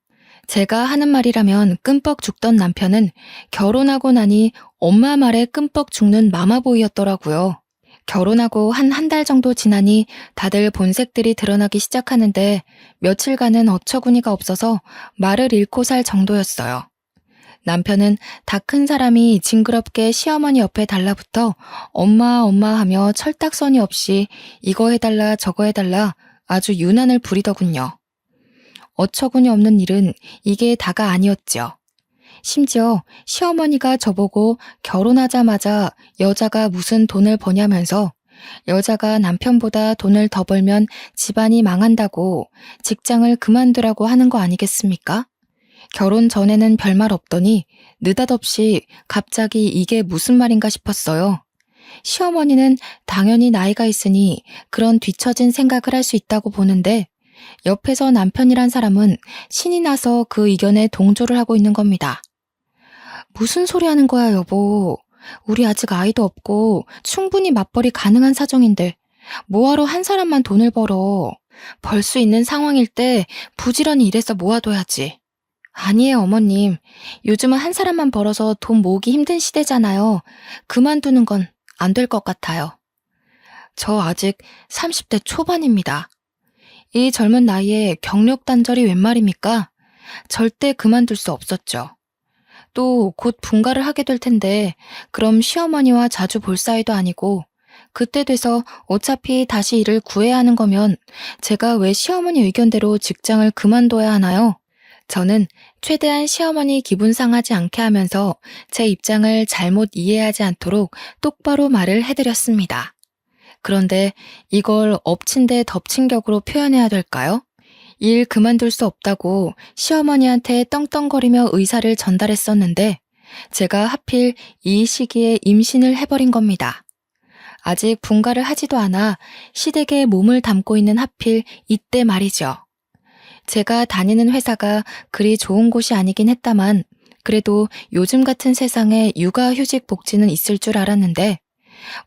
제가 하는 말이라면 끔뻑 죽던 남편은 결혼하고 나니 엄마 말에 끔뻑 죽는 마마보이였더라고요. 결혼하고 한 달 정도 지나니 다들 본색들이 드러나기 시작하는데 며칠간은 어처구니가 없어서 말을 잃고 살 정도였어요. 남편은 다 큰 사람이 징그럽게 시어머니 옆에 달라붙어 엄마 엄마 하며 철딱서니 없이 이거 해달라 저거 해달라 아주 유난을 부리더군요. 어처구니 없는 일은 이게 다가 아니었죠. 심지어 시어머니가 저보고 결혼하자마자 여자가 무슨 돈을 버냐면서 여자가 남편보다 돈을 더 벌면 집안이 망한다고 직장을 그만두라고 하는 거 아니겠습니까? 결혼 전에는 별말 없더니 느닷없이 갑자기 이게 무슨 말인가 싶었어요. 시어머니는 당연히 나이가 있으니 그런 뒤처진 생각을 할 수 있다고 보는데 옆에서 남편이란 사람은 신이 나서 그 의견에 동조를 하고 있는 겁니다. 무슨 소리 하는 거야, 여보. 우리 아직 아이도 없고 충분히 맞벌이 가능한 사정인데 뭐하러 한 사람만 돈을 벌어. 벌 수 있는 상황일 때 부지런히 일해서 모아둬야지. 아니에요, 어머님. 요즘은 한 사람만 벌어서 돈 모으기 힘든 시대잖아요. 그만두는 건 안 될 것 같아요. 저 아직 30대 초반입니다. 이 젊은 나이에 경력 단절이 웬 말입니까? 절대 그만둘 수 없었죠. 또 곧 분가를 하게 될 텐데 그럼 시어머니와 자주 볼 사이도 아니고 그때 돼서 어차피 다시 일을 구해야 하는 거면 제가 왜 시어머니 의견대로 직장을 그만둬야 하나요? 저는 최대한 시어머니 기분 상하지 않게 하면서 제 입장을 잘못 이해하지 않도록 똑바로 말을 해드렸습니다. 그런데 이걸 엎친 데 덮친 격으로 표현해야 될까요? 일 그만둘 수 없다고 시어머니한테 떵떵거리며 의사를 전달했었는데 제가 하필 이 시기에 임신을 해버린 겁니다. 아직 분가를 하지도 않아 시댁에 몸을 담고 있는 하필 이때 말이죠. 제가 다니는 회사가 그리 좋은 곳이 아니긴 했다만 그래도 요즘 같은 세상에 육아휴직 복지는 있을 줄 알았는데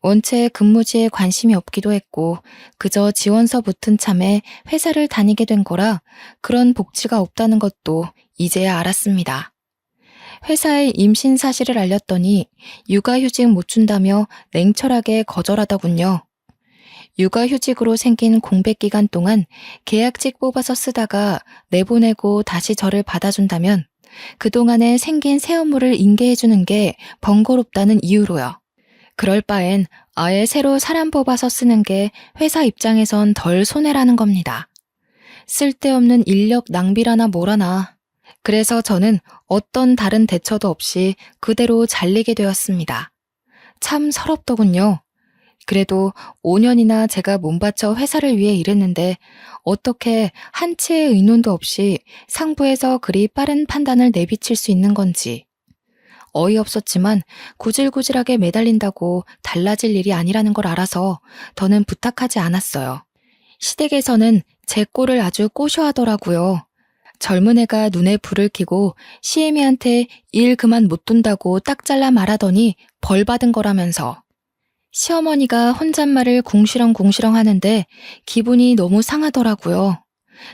원체 근무지에 관심이 없기도 했고 그저 지원서 붙은 참에 회사를 다니게 된 거라 그런 복지가 없다는 것도 이제야 알았습니다. 회사에 임신 사실을 알렸더니 육아휴직 못 준다며 냉철하게 거절하더군요. 육아휴직으로 생긴 공백 기간 동안 계약직 뽑아서 쓰다가 내보내고 다시 저를 받아준다면 그동안에 생긴 새 업무를 인계해주는 게 번거롭다는 이유로요. 그럴 바엔 아예 새로 사람 뽑아서 쓰는 게 회사 입장에선 덜 손해라는 겁니다. 쓸데없는 인력 낭비라나 뭐라나. 그래서 저는 어떤 다른 대처도 없이 그대로 잘리게 되었습니다. 참 서럽더군요. 그래도 5년이나 제가 몸바쳐 회사를 위해 일했는데 어떻게 한치의 의논도 없이 상부에서 그리 빠른 판단을 내비칠 수 있는 건지. 어이없었지만 구질구질하게 매달린다고 달라질 일이 아니라는 걸 알아서 더는 부탁하지 않았어요. 시댁에서는 제 꼴을 아주 꼬셔하더라고요. 젊은 애가 눈에 불을 켜고 시애미한테 일 그만 못 둔다고 딱 잘라 말하더니 벌 받은 거라면서. 시어머니가 혼잣말을 궁시렁궁시렁 하는데 기분이 너무 상하더라고요.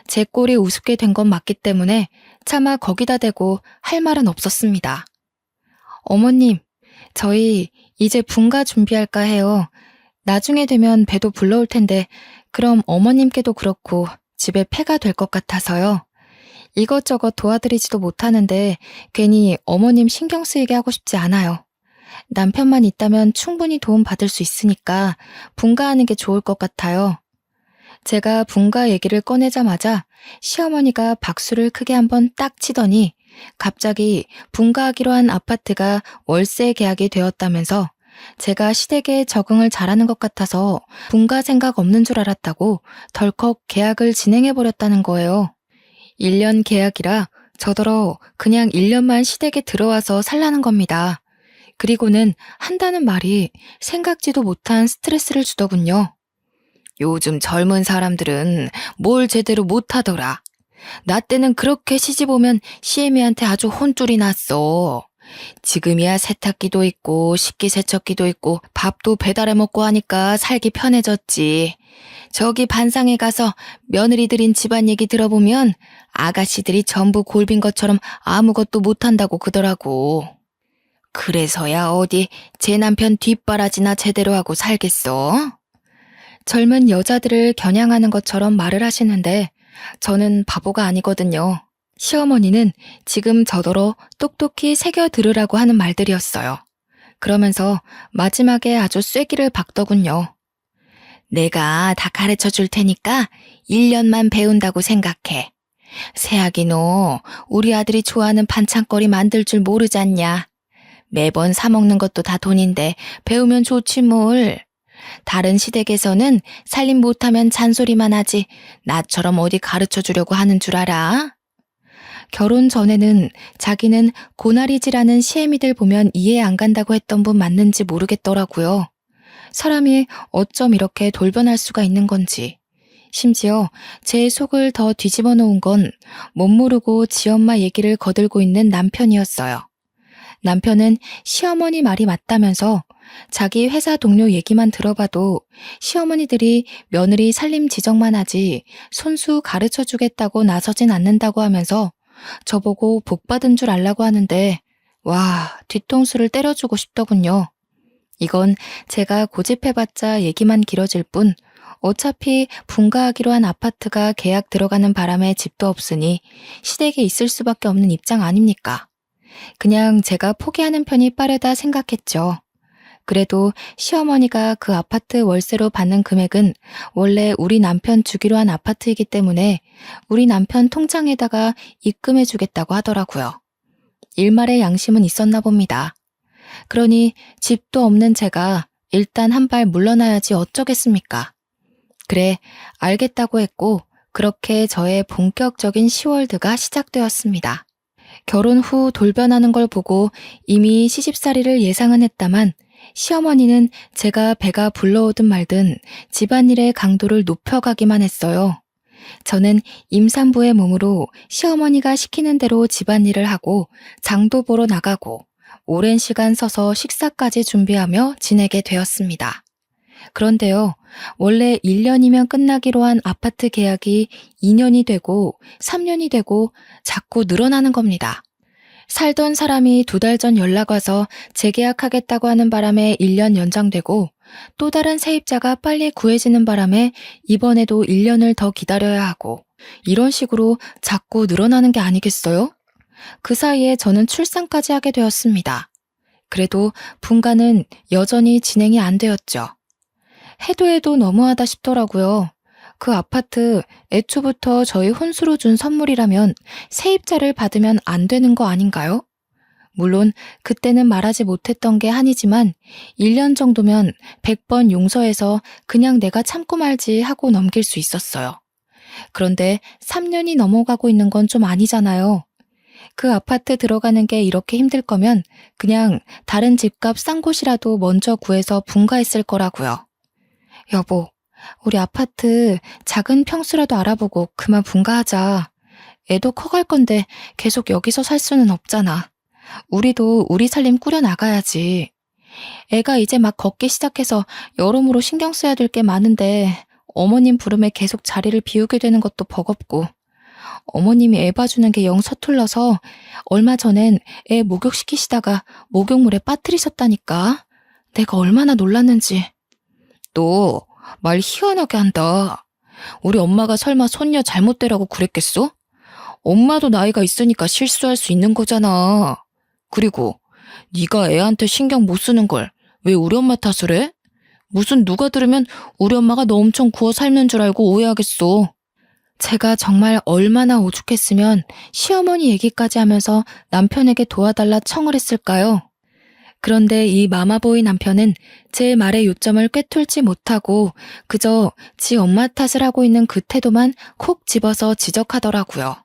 제 꼴이 우습게 된 건 맞기 때문에 차마 거기다 대고 할 말은 없었습니다. 어머님, 저희 이제 분가 준비할까 해요. 나중에 되면 배도 불러올 텐데 그럼 어머님께도 그렇고 집에 폐가 될 것 같아서요. 이것저것 도와드리지도 못하는데 괜히 어머님 신경 쓰이게 하고 싶지 않아요. 남편만 있다면 충분히 도움 받을 수 있으니까 분가하는 게 좋을 것 같아요. 제가 분가 얘기를 꺼내자마자 시어머니가 박수를 크게 한번 딱 치더니 갑자기 분가하기로 한 아파트가 월세 계약이 되었다면서 제가 시댁에 적응을 잘하는 것 같아서 분가 생각 없는 줄 알았다고 덜컥 계약을 진행해버렸다는 거예요. 1년 계약이라 저더러 그냥 1년만 시댁에 들어와서 살라는 겁니다. 그리고는 한다는 말이 생각지도 못한 스트레스를 주더군요. 요즘 젊은 사람들은 뭘 제대로 못하더라. 나 때는 그렇게 시집 오면 시애미한테 아주 혼쭐이 났어. 지금이야 세탁기도 있고 식기세척기도 있고 밥도 배달해 먹고 하니까 살기 편해졌지. 저기 반상에 가서 며느리들인 집안 얘기 들어보면 아가씨들이 전부 골빈 것처럼 아무것도 못한다고 그러더라고. 그래서야 어디 제 남편 뒷바라지나 제대로 하고 살겠어? 젊은 여자들을 겨냥하는 것처럼 말을 하시는데 저는 바보가 아니거든요. 시어머니는 지금 저더러 똑똑히 새겨 들으라고 하는 말들이었어요. 그러면서 마지막에 아주 쐐기를 박더군요. 내가 다 가르쳐 줄 테니까 1년만 배운다고 생각해. 새아기 너 우리 아들이 좋아하는 반찬거리 만들 줄 모르잖냐. 매번 사 먹는 것도 다 돈인데 배우면 좋지 뭘. 다른 시댁에서는 살림 못하면 잔소리만 하지 나처럼 어디 가르쳐 주려고 하는 줄 알아? 결혼 전에는 자기는 고나리지라는 시애미들 보면 이해 안 간다고 했던 분 맞는지 모르겠더라고요. 사람이 어쩜 이렇게 돌변할 수가 있는 건지. 심지어 제 속을 더 뒤집어 놓은 건 못 모르고 지엄마 얘기를 거들고 있는 남편이었어요. 남편은 시어머니 말이 맞다면서 자기 회사 동료 얘기만 들어봐도 시어머니들이 며느리 살림 지적만 하지 손수 가르쳐 주겠다고 나서진 않는다고 하면서 저보고 복 받은 줄 알라고 하는데 와, 뒤통수를 때려주고 싶더군요. 이건 제가 고집해봤자 얘기만 길어질 뿐 어차피 분가하기로 한 아파트가 계약 들어가는 바람에 집도 없으니 시댁에 있을 수밖에 없는 입장 아닙니까? 그냥 제가 포기하는 편이 빠르다 생각했죠. 그래도 시어머니가 그 아파트 월세로 받는 금액은 원래 우리 남편 주기로 한 아파트이기 때문에 우리 남편 통장에다가 입금해 주겠다고 하더라고요. 일말의 양심은 있었나 봅니다. 그러니 집도 없는 제가 일단 한 발 물러나야지 어쩌겠습니까? 그래, 알겠다고 했고 그렇게 저의 본격적인 시월드가 시작되었습니다. 결혼 후 돌변하는 걸 보고 이미 시집살이를 예상은 했다만 시어머니는 제가 배가 불러오든 말든 집안일의 강도를 높여가기만 했어요. 저는 임산부의 몸으로 시어머니가 시키는 대로 집안일을 하고 장도 보러 나가고 오랜 시간 서서 식사까지 준비하며 지내게 되었습니다. 그런데요, 원래 1년이면 끝나기로 한 아파트 계약이 2년이 되고 3년이 되고 자꾸 늘어나는 겁니다. 살던 사람이 2달 전 연락 와서 재계약하겠다고 하는 바람에 1년 연장되고 또 다른 세입자가 빨리 구해지는 바람에 이번에도 1년을 더 기다려야 하고 이런 식으로 자꾸 늘어나는 게 아니겠어요? 그 사이에 저는 출산까지 하게 되었습니다. 그래도 분가는 여전히 진행이 안 되었죠. 해도 해도 너무하다 싶더라고요. 그 아파트 애초부터 저희 혼수로 준 선물이라면 세입자를 받으면 안 되는 거 아닌가요? 물론 그때는 말하지 못했던 게 한이지만 1년 정도면 100번 용서해서 그냥 내가 참고 말지 하고 넘길 수 있었어요. 그런데 3년이 넘어가고 있는 건 좀 아니잖아요. 그 아파트 들어가는 게 이렇게 힘들 거면 그냥 다른 집값 싼 곳이라도 먼저 구해서 분가했을 거라고요. 여보, 우리 아파트 작은 평수라도 알아보고 그만 분가하자. 애도 커갈 건데 계속 여기서 살 수는 없잖아. 우리도 우리 살림 꾸려나가야지. 애가 이제 막 걷기 시작해서 여러모로 신경 써야 될 게 많은데 어머님 부름에 계속 자리를 비우게 되는 것도 버겁고 어머님이 애 봐주는 게 영 서툴러서 얼마 전엔 애 목욕시키시다가 목욕물에 빠뜨리셨다니까. 내가 얼마나 놀랐는지. 너 말 희한하게 한다. 우리 엄마가 설마 손녀 잘못되라고 그랬겠어? 엄마도 나이가 있으니까 실수할 수 있는 거잖아. 그리고 네가 애한테 신경 못 쓰는 걸 왜 우리 엄마 탓을 해? 무슨 누가 들으면 우리 엄마가 너 엄청 구워 삶는 줄 알고 오해하겠어. 제가 정말 얼마나 오죽했으면 시어머니 얘기까지 하면서 남편에게 도와달라 청을 했을까요? 그런데 이 마마보이 남편은 제 말의 요점을 꿰뚫지 못하고 그저 지 엄마 탓을 하고 있는 그 태도만 콕 집어서 지적하더라고요.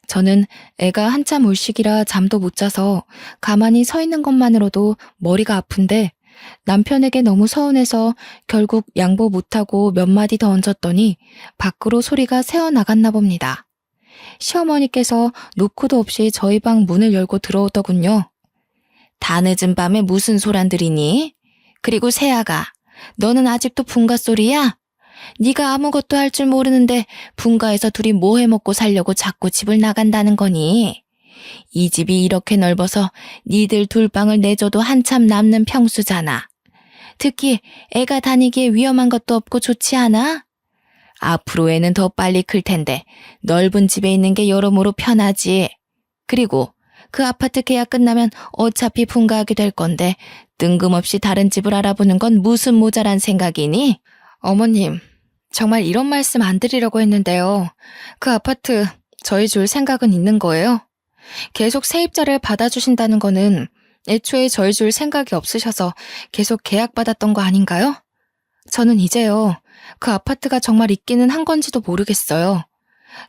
저는 애가 한참 울 시기라 잠도 못 자서 가만히 서 있는 것만으로도 머리가 아픈데 남편에게 너무 서운해서 결국 양보 못하고 몇 마디 더 얹었더니 밖으로 소리가 새어나갔나 봅니다. 시어머니께서 노크도 없이 저희 방 문을 열고 들어오더군요. 다 늦은 밤에 무슨 소란들이니? 그리고 세아가, 너는 아직도 분가 소리야? 네가 아무것도 할 줄 모르는데 분가에서 둘이 뭐 해먹고 살려고 자꾸 집을 나간다는 거니? 이 집이 이렇게 넓어서 니들 둘 방을 내줘도 한참 남는 평수잖아. 특히 애가 다니기에 위험한 것도 없고 좋지 않아? 앞으로 애는 더 빨리 클 텐데 넓은 집에 있는 게 여러모로 편하지. 그리고 그 아파트 계약 끝나면 어차피 분가하게 될 건데 뜬금없이 다른 집을 알아보는 건 무슨 모자란 생각이니? 어머님, 정말 이런 말씀 안 드리려고 했는데요. 그 아파트 저희 줄 생각은 있는 거예요? 계속 세입자를 받아주신다는 거는 애초에 저희 줄 생각이 없으셔서 계속 계약받았던 거 아닌가요? 저는 이제요, 그 아파트가 정말 있기는 한 건지도 모르겠어요.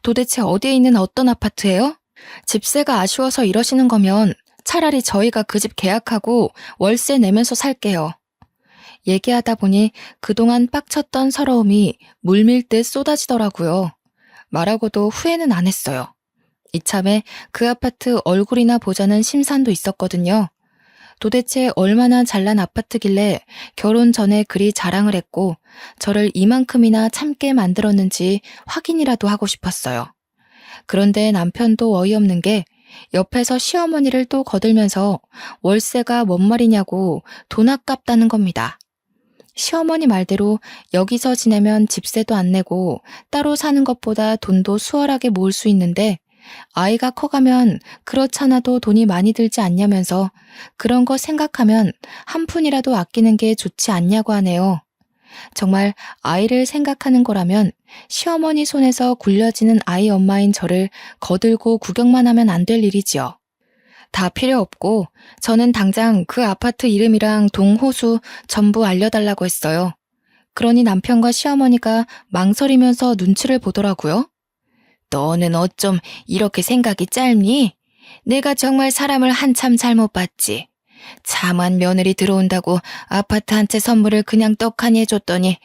도대체 어디에 있는 어떤 아파트예요? 집세가 아쉬워서 이러시는 거면 차라리 저희가 그 집 계약하고 월세 내면서 살게요. 얘기하다 보니 그동안 빡쳤던 서러움이 물밀듯 쏟아지더라고요. 말하고도 후회는 안 했어요. 이참에 그 아파트 얼굴이나 보자는 심산도 있었거든요. 도대체 얼마나 잘난 아파트길래 결혼 전에 그리 자랑을 했고 저를 이만큼이나 참게 만들었는지 확인이라도 하고 싶었어요. 그런데 남편도 어이없는 게 옆에서 시어머니를 또 거들면서 월세가 뭔 말이냐고 돈 아깝다는 겁니다. 시어머니 말대로 여기서 지내면 집세도 안 내고 따로 사는 것보다 돈도 수월하게 모을 수 있는데 아이가 커가면 그렇잖아도 돈이 많이 들지 않냐면서 그런 거 생각하면 한 푼이라도 아끼는 게 좋지 않냐고 하네요. 정말 아이를 생각하는 거라면 시어머니 손에서 굴려지는 아이 엄마인 저를 거들고 구경만 하면 안 될 일이지요. 다 필요 없고 저는 당장 그 아파트 이름이랑 동호수 전부 알려달라고 했어요. 그러니 남편과 시어머니가 망설이면서 눈치를 보더라고요. 너는 어쩜 이렇게 생각이 짧니? 내가 정말 사람을 한참 잘못 봤지. 참한 며느리 들어온다고 아파트 한 채 선물을 그냥 떡하니 해줬더니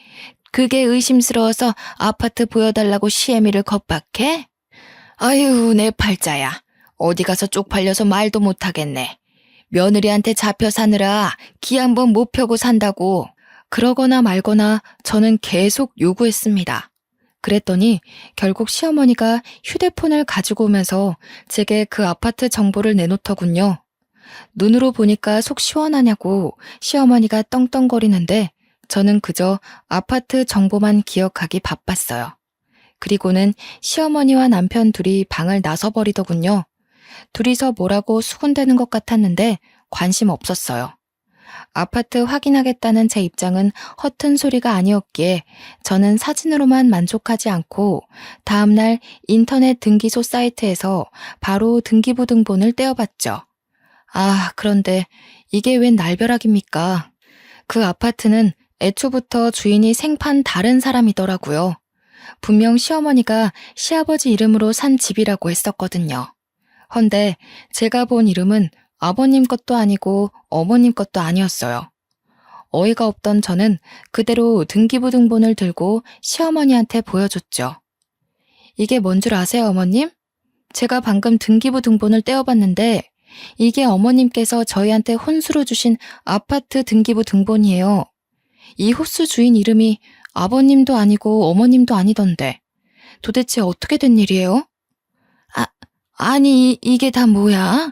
그게 의심스러워서 아파트 보여달라고 시애미를 겁박해? 아유, 내 팔자야. 어디 가서 쪽팔려서 말도 못하겠네. 며느리한테 잡혀 사느라 기 한 번 못 펴고 산다고. 그러거나 말거나 저는 계속 요구했습니다. 그랬더니 결국 시어머니가 휴대폰을 가지고 오면서 제게 그 아파트 정보를 내놓더군요. 눈으로 보니까 속 시원하냐고 시어머니가 떵떵거리는데 저는 그저 아파트 정보만 기억하기 바빴어요. 그리고는 시어머니와 남편 둘이 방을 나서버리더군요. 둘이서 뭐라고 수군대는 것 같았는데 관심 없었어요. 아파트 확인하겠다는 제 입장은 허튼 소리가 아니었기에 저는 사진으로만 만족하지 않고 다음날 인터넷 등기소 사이트에서 바로 등기부등본을 떼어봤죠. 아, 그런데 이게 웬 날벼락입니까? 그 아파트는 애초부터 주인이 생판 다른 사람이더라고요. 분명 시어머니가 시아버지 이름으로 산 집이라고 했었거든요. 헌데 제가 본 이름은 아버님 것도 아니고 어머님 것도 아니었어요. 어이가 없던 저는 그대로 등기부등본을 들고 시어머니한테 보여줬죠. 이게 뭔 줄 아세요, 어머님? 제가 방금 등기부등본을 떼어봤는데 이게 어머님께서 저희한테 혼수로 주신 아파트 등기부등본이에요. 이 호수 주인 이름이 아버님도 아니고 어머님도 아니던데 도대체 어떻게 된 일이에요? 아니 이게 다 뭐야?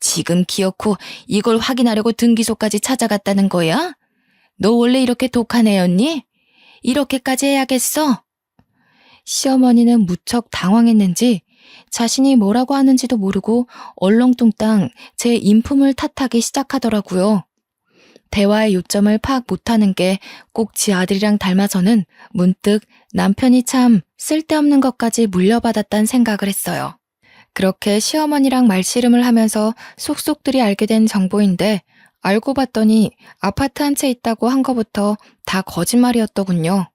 지금 기어코 이걸 확인하려고 등기소까지 찾아갔다는 거야? 너 원래 이렇게 독한 애였니? 이렇게까지 해야겠어? 시어머니는 무척 당황했는지 자신이 뭐라고 하는지도 모르고 얼렁뚱땅 제 인품을 탓하기 시작하더라고요. 대화의 요점을 파악 못하는 게 꼭 지 아들이랑 닮아서는 문득 남편이 참 쓸데없는 것까지 물려받았단 생각을 했어요. 그렇게 시어머니랑 말씨름을 하면서 속속들이 알게 된 정보인데 알고 봤더니 아파트 한 채 있다고 한 거부터 다 거짓말이었더군요.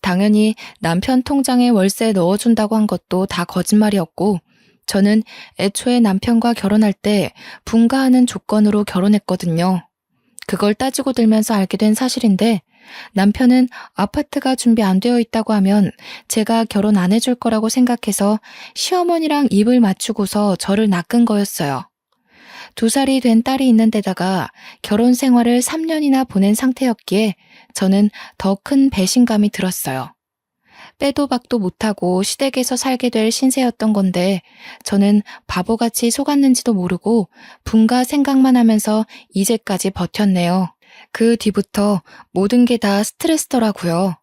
당연히 남편 통장에 월세 넣어준다고 한 것도 다 거짓말이었고 저는 애초에 남편과 결혼할 때 분가하는 조건으로 결혼했거든요. 그걸 따지고 들면서 알게 된 사실인데 남편은 아파트가 준비 안 되어 있다고 하면 제가 결혼 안 해줄 거라고 생각해서 시어머니랑 입을 맞추고서 저를 낚은 거였어요. 2살이 된 딸이 있는 데다가 결혼 생활을 3년이나 보낸 상태였기에 저는 더 큰 배신감이 들었어요. 빼도 박도 못하고 시댁에서 살게 될 신세였던 건데 저는 바보같이 속았는지도 모르고 분가 생각만 하면서 이제까지 버텼네요. 그 뒤부터 모든 게 다 스트레스더라고요.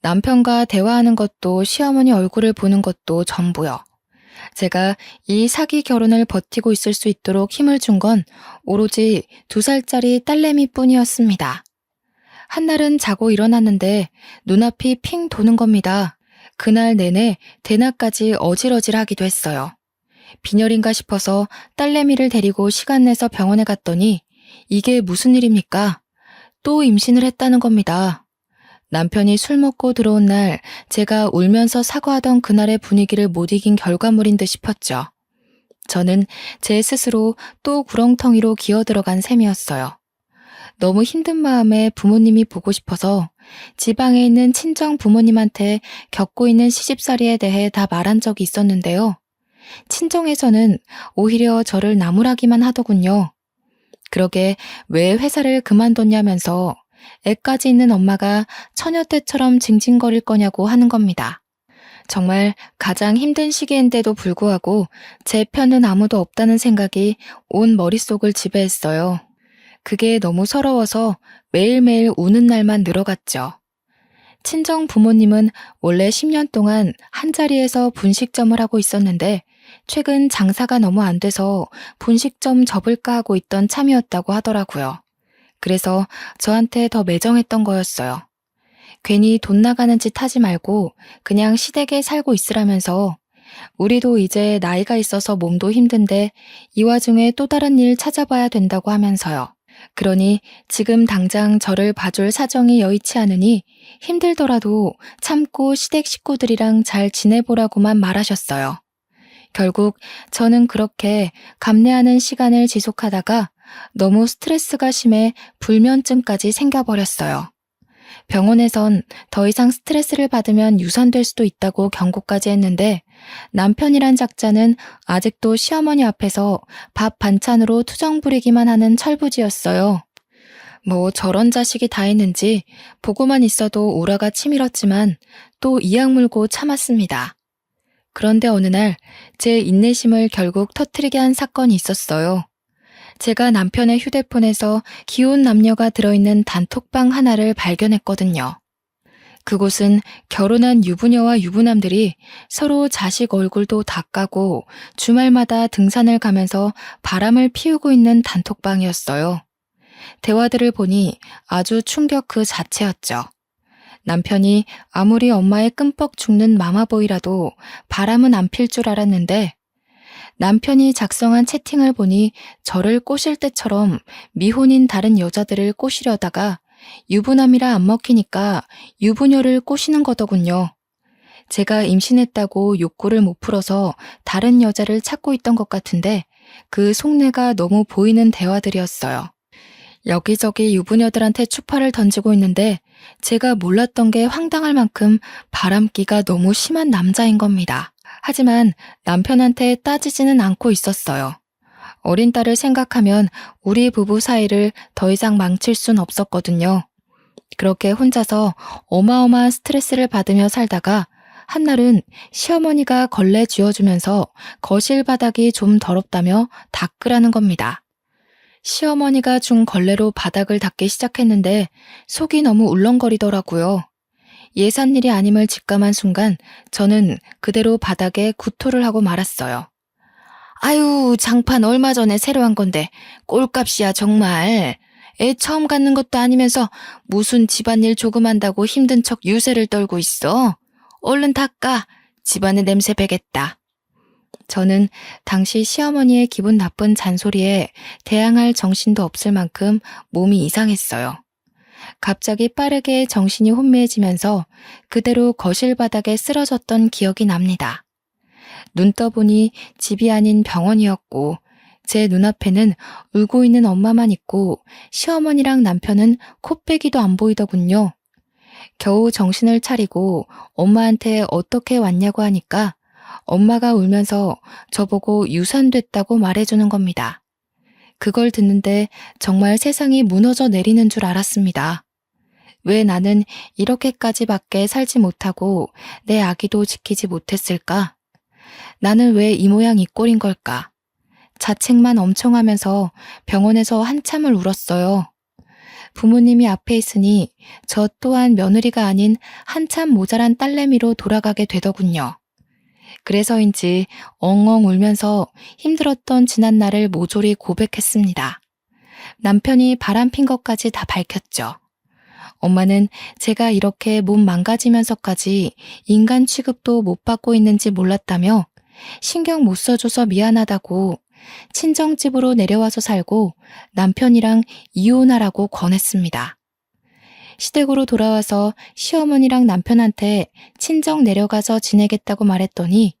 남편과 대화하는 것도 시어머니 얼굴을 보는 것도 전부요. 제가 이 사기 결혼을 버티고 있을 수 있도록 힘을 준 건 오로지 2살짜리 딸내미 뿐이었습니다. 한날은 자고 일어났는데 눈앞이 핑 도는 겁니다. 그날 내내 대낮까지 어질어질하기도 했어요. 빈혈인가 싶어서 딸내미를 데리고 시간 내서 병원에 갔더니 이게 무슨 일입니까? 또 임신을 했다는 겁니다. 남편이 술 먹고 들어온 날 제가 울면서 사과하던 그날의 분위기를 못 이긴 결과물인 듯 싶었죠. 저는 제 스스로 또 구렁텅이로 기어들어간 셈이었어요. 너무 힘든 마음에 부모님이 보고 싶어서 지방에 있는 친정 부모님한테 겪고 있는 시집살이에 대해 다 말한 적이 있었는데요. 친정에서는 오히려 저를 나무라기만 하더군요. 그러게 왜 회사를 그만뒀냐면서 애까지 있는 엄마가 처녀 때처럼 징징거릴 거냐고 하는 겁니다. 정말 가장 힘든 시기인데도 불구하고 제 편은 아무도 없다는 생각이 온 머릿속을 지배했어요. 그게 너무 서러워서 매일매일 우는 날만 늘어갔죠. 친정 부모님은 원래 10년 동안 한자리에서 분식점을 하고 있었는데 최근 장사가 너무 안 돼서 분식점 접을까 하고 있던 참이었다고 하더라고요. 그래서 저한테 더 매정했던 거였어요. 괜히 돈 나가는 짓 하지 말고 그냥 시댁에 살고 있으라면서 우리도 이제 나이가 있어서 몸도 힘든데 이 와중에 또 다른 일 찾아봐야 된다고 하면서요. 그러니 지금 당장 저를 봐줄 사정이 여의치 않으니 힘들더라도 참고 시댁 식구들이랑 잘 지내보라고만 말하셨어요. 결국 저는 그렇게 감내하는 시간을 지속하다가 너무 스트레스가 심해 불면증까지 생겨버렸어요. 병원에선 더 이상 스트레스를 받으면 유산될 수도 있다고 경고까지 했는데 남편이란 작자는 아직도 시어머니 앞에서 밥 반찬으로 투정 부리기만 하는 철부지였어요. 뭐 저런 자식이 다 있는지 보고만 있어도 오라가 치밀었지만 또 이악 물고 참았습니다. 그런데 어느 날 제 인내심을 결국 터뜨리게 한 사건이 있었어요. 제가 남편의 휴대폰에서 기혼 남녀가 들어있는 단톡방 하나를 발견했거든요. 그곳은 결혼한 유부녀와 유부남들이 서로 자식 얼굴도 다 까고 주말마다 등산을 가면서 바람을 피우고 있는 단톡방이었어요. 대화들을 보니 아주 충격 그 자체였죠. 남편이 아무리 엄마의 끔뻑 죽는 마마보이라도 바람은 안 필 줄 알았는데 남편이 작성한 채팅을 보니 저를 꼬실 때처럼 미혼인 다른 여자들을 꼬시려다가 유부남이라 안 먹히니까 유부녀를 꼬시는 거더군요. 제가 임신했다고 욕구를 못 풀어서 다른 여자를 찾고 있던 것 같은데 그 속내가 너무 보이는 대화들이었어요. 여기저기 유부녀들한테 추파를 던지고 있는데 제가 몰랐던 게 황당할 만큼 바람기가 너무 심한 남자인 겁니다. 하지만 남편한테 따지지는 않고 있었어요. 어린 딸을 생각하면 우리 부부 사이를 더 이상 망칠 순 없었거든요. 그렇게 혼자서 어마어마한 스트레스를 받으며 살다가 한날은 시어머니가 걸레 쥐어주면서 거실 바닥이 좀 더럽다며 닦으라는 겁니다. 시어머니가 준 걸레로 바닥을 닦기 시작했는데 속이 너무 울렁거리더라고요. 예산 일이 아님을 직감한 순간 저는 그대로 바닥에 구토를 하고 말았어요. 아유, 장판 얼마 전에 새로 한 건데 꼴값이야 정말. 애 처음 갖는 것도 아니면서 무슨 집안일 조금 한다고 힘든 척 유세를 떨고 있어. 얼른 닦아. 집안에 냄새 배겠다. 저는 당시 시어머니의 기분 나쁜 잔소리에 대항할 정신도 없을 만큼 몸이 이상했어요. 갑자기 빠르게 정신이 혼미해지면서 그대로 거실 바닥에 쓰러졌던 기억이 납니다. 눈 떠보니 집이 아닌 병원이었고 제 눈앞에는 울고 있는 엄마만 있고 시어머니랑 남편은 코빼기도 안 보이더군요. 겨우 정신을 차리고 엄마한테 어떻게 왔냐고 하니까 엄마가 울면서 저보고 유산됐다고 말해주는 겁니다. 그걸 듣는데 정말 세상이 무너져 내리는 줄 알았습니다. 왜 나는 이렇게까지밖에 살지 못하고 내 아기도 지키지 못했을까? 나는 왜 이 모양 이 꼴인 걸까? 자책만 엄청 하면서 병원에서 한참을 울었어요. 부모님이 앞에 있으니 저 또한 며느리가 아닌 한참 모자란 딸내미로 돌아가게 되더군요. 그래서인지 엉엉 울면서 힘들었던 지난날을 모조리 고백했습니다. 남편이 바람핀 것까지 다 밝혔죠. 엄마는 제가 이렇게 몸 망가지면서까지 인간 취급도 못 받고 있는지 몰랐다며 신경 못 써줘서 미안하다고 친정집으로 내려와서 살고 남편이랑 이혼하라고 권했습니다. 시댁으로 돌아와서 시어머니랑 남편한테 친정 내려가서 지내겠다고 말했더니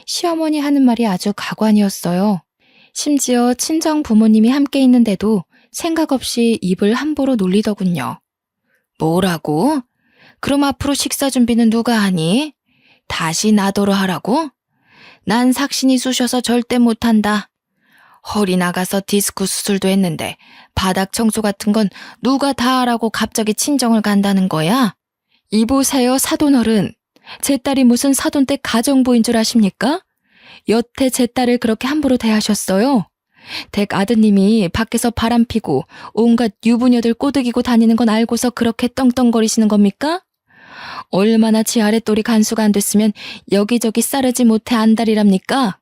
시어머니 하는 말이 아주 가관이었어요. 심지어 친정 부모님이 함께 있는데도 생각 없이 입을 함부로 놀리더군요. 뭐라고? 그럼 앞으로 식사 준비는 누가 하니? 다시 나더러 하라고? 난 삭신이 쑤셔서 절대 못한다. 허리 나가서 디스크 수술도 했는데 바닥 청소 같은 건 누가 다 하라고 갑자기 친정을 간다는 거야? 이보세요 사돈어른. 제 딸이 무슨 사돈댁 가정부인 줄 아십니까? 여태 제 딸을 그렇게 함부로 대하셨어요? 댁 아드님이 밖에서 바람 피고 온갖 유부녀들 꼬드기고 다니는 건 알고서 그렇게 떵떵거리시는 겁니까? 얼마나 지 아랫돌이 간수가 안 됐으면 여기저기 싸르지 못해 안달이랍니까?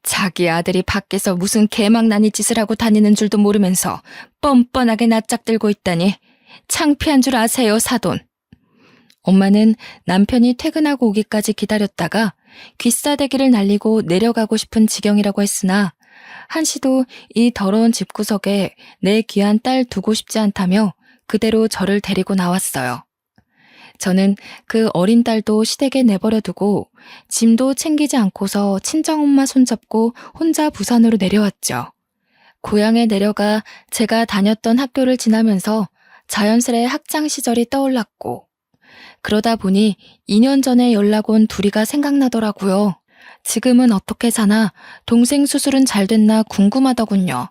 자기 아들이 밖에서 무슨 개망나니 짓을 하고 다니는 줄도 모르면서 뻔뻔하게 낯짝 들고 있다니 창피한 줄 아세요, 사돈. 엄마는 남편이 퇴근하고 오기까지 기다렸다가 귀싸대기를 날리고 내려가고 싶은 지경이라고 했으나 한시도 이 더러운 집구석에 내 귀한 딸 두고 싶지 않다며 그대로 저를 데리고 나왔어요. 저는 그 어린 딸도 시댁에 내버려두고 짐도 챙기지 않고서 친정엄마 손잡고 혼자 부산으로 내려왔죠. 고향에 내려가 제가 다녔던 학교를 지나면서 자연스레 학창 시절이 떠올랐고 그러다 보니 2년 전에 연락 온 둘이가 생각나더라고요. 지금은 어떻게 사나 동생 수술은 잘 됐나 궁금하더군요.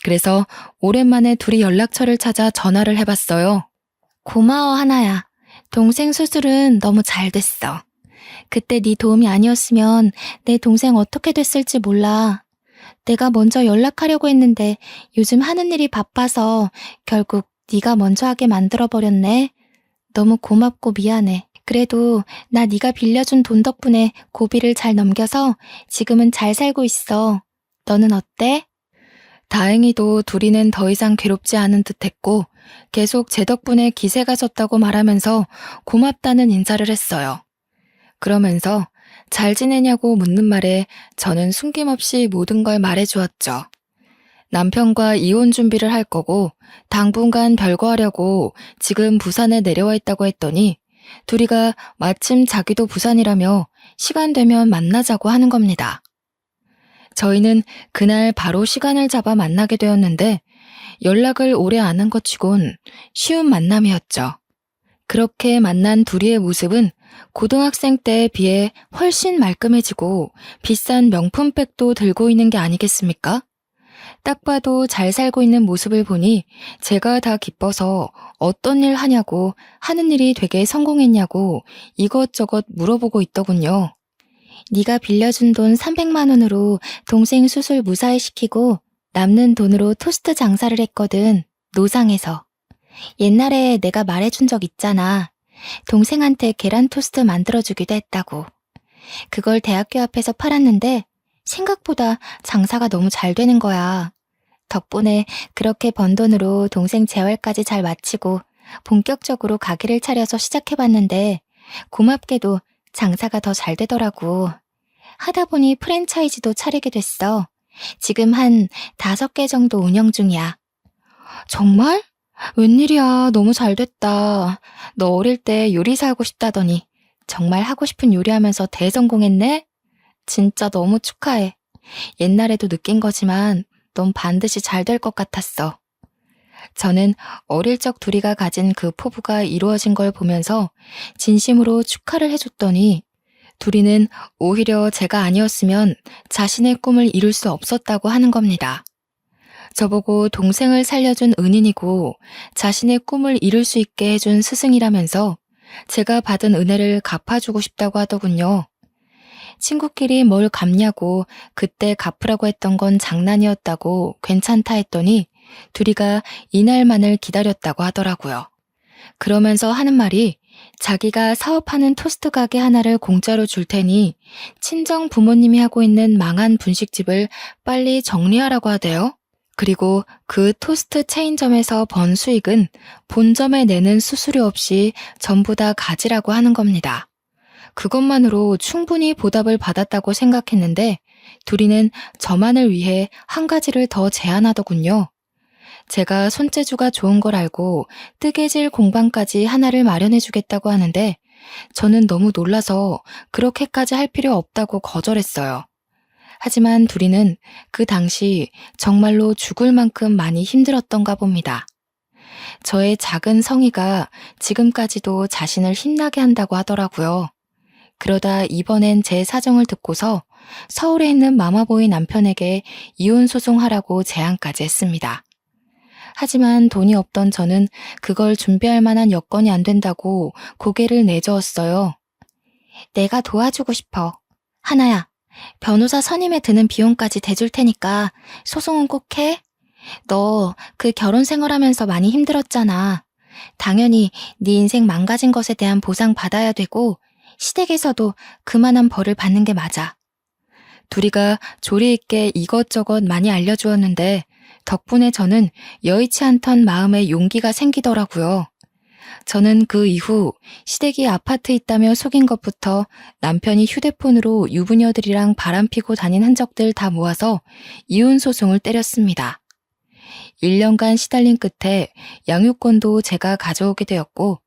그래서 오랜만에 둘이 연락처를 찾아 전화를 해봤어요. 고마워, 하나야. 동생 수술은 너무 잘 됐어. 그때 네 도움이 아니었으면 내 동생 어떻게 됐을지 몰라. 내가 먼저 연락하려고 했는데 요즘 하는 일이 바빠서 결국 네가 먼저 하게 만들어버렸네. 너무 고맙고 미안해. 그래도 나 네가 빌려준 돈 덕분에 고비를 잘 넘겨서 지금은 잘 살고 있어. 너는 어때? 다행히도 둘이는 더 이상 괴롭지 않은 듯했고 계속 제 덕분에 기세가 졌다고 말하면서 고맙다는 인사를 했어요. 그러면서 잘 지내냐고 묻는 말에 저는 숨김없이 모든 걸 말해주었죠. 남편과 이혼 준비를 할 거고 당분간 별거하려고 지금 부산에 내려와 있다고 했더니 둘이가 마침 자기도 부산이라며 시간 되면 만나자고 하는 겁니다. 저희는 그날 바로 시간을 잡아 만나게 되었는데 연락을 오래 안 한 것 치곤 쉬운 만남이었죠. 그렇게 만난 둘이의 모습은 고등학생 때에 비해 훨씬 말끔해지고 비싼 명품백도 들고 있는 게 아니겠습니까? 딱 봐도 잘 살고 있는 모습을 보니 제가 다 기뻐서 어떤 일 하냐고 하는 일이 되게 성공했냐고 이것저것 물어보고 있더군요. 네가 빌려준 돈 300만 원으로 동생 수술 무사히 시키고 남는 돈으로 토스트 장사를 했거든. 노상에서. 옛날에 내가 말해준 적 있잖아. 동생한테 계란 토스트 만들어주기도 했다고. 그걸 대학교 앞에서 팔았는데 생각보다 장사가 너무 잘 되는 거야. 덕분에 그렇게 번 돈으로 동생 재활까지 잘 마치고 본격적으로 가게를 차려서 시작해봤는데 고맙게도 장사가 더 잘 되더라고. 하다 보니 프랜차이즈도 차리게 됐어. 지금 한 5개 정도 운영 중이야. 정말? 웬일이야, 너무 잘 됐다. 너 어릴 때 요리사 하고 싶다더니 정말 하고 싶은 요리하면서 대성공했네? 진짜 너무 축하해. 옛날에도 느낀 거지만 넌 반드시 잘 될 것 같았어. 저는 어릴 적 둘이가 가진 그 포부가 이루어진 걸 보면서 진심으로 축하를 해줬더니 둘이는 오히려 제가 아니었으면 자신의 꿈을 이룰 수 없었다고 하는 겁니다. 저보고 동생을 살려준 은인이고 자신의 꿈을 이룰 수 있게 해준 스승이라면서 제가 받은 은혜를 갚아주고 싶다고 하더군요. 친구끼리 뭘 갚냐고 그때 갚으라고 했던 건 장난이었다고 괜찮다 했더니 둘이가 이날만을 기다렸다고 하더라고요. 그러면서 하는 말이 자기가 사업하는 토스트 가게 하나를 공짜로 줄 테니 친정 부모님이 하고 있는 망한 분식집을 빨리 정리하라고 하대요. 그리고 그 토스트 체인점에서 번 수익은 본점에 내는 수수료 없이 전부 다 가지라고 하는 겁니다. 그것만으로 충분히 보답을 받았다고 생각했는데 둘이는 저만을 위해 한 가지를 더 제안하더군요. 제가 손재주가 좋은 걸 알고 뜨개질 공방까지 하나를 마련해 주겠다고 하는데 저는 너무 놀라서 그렇게까지 할 필요 없다고 거절했어요. 하지만 둘이는 그 당시 정말로 죽을 만큼 많이 힘들었던가 봅니다. 저의 작은 성의가 지금까지도 자신을 힘나게 한다고 하더라고요. 그러다 이번엔 제 사정을 듣고서 서울에 있는 마마보이 남편에게 이혼 소송하라고 제안까지 했습니다. 하지만 돈이 없던 저는 그걸 준비할 만한 여건이 안 된다고 고개를 내저었어요. 내가 도와주고 싶어. 하나야, 변호사 선임에 드는 비용까지 대줄 테니까 소송은 꼭 해. 너 그 결혼 생활하면서 많이 힘들었잖아. 당연히 네 인생 망가진 것에 대한 보상 받아야 되고 시댁에서도 그만한 벌을 받는 게 맞아. 둘이가 조리 있게 이것저것 많이 알려주었는데 덕분에 저는 여의치 않던 마음에 용기가 생기더라고요. 저는 그 이후 시댁이 아파트 있다며 속인 것부터 남편이 휴대폰으로 유부녀들이랑 바람피고 다닌 흔적들 다 모아서 이혼소송을 때렸습니다. 1년간 시달린 끝에 양육권도 제가 가져오게 되었고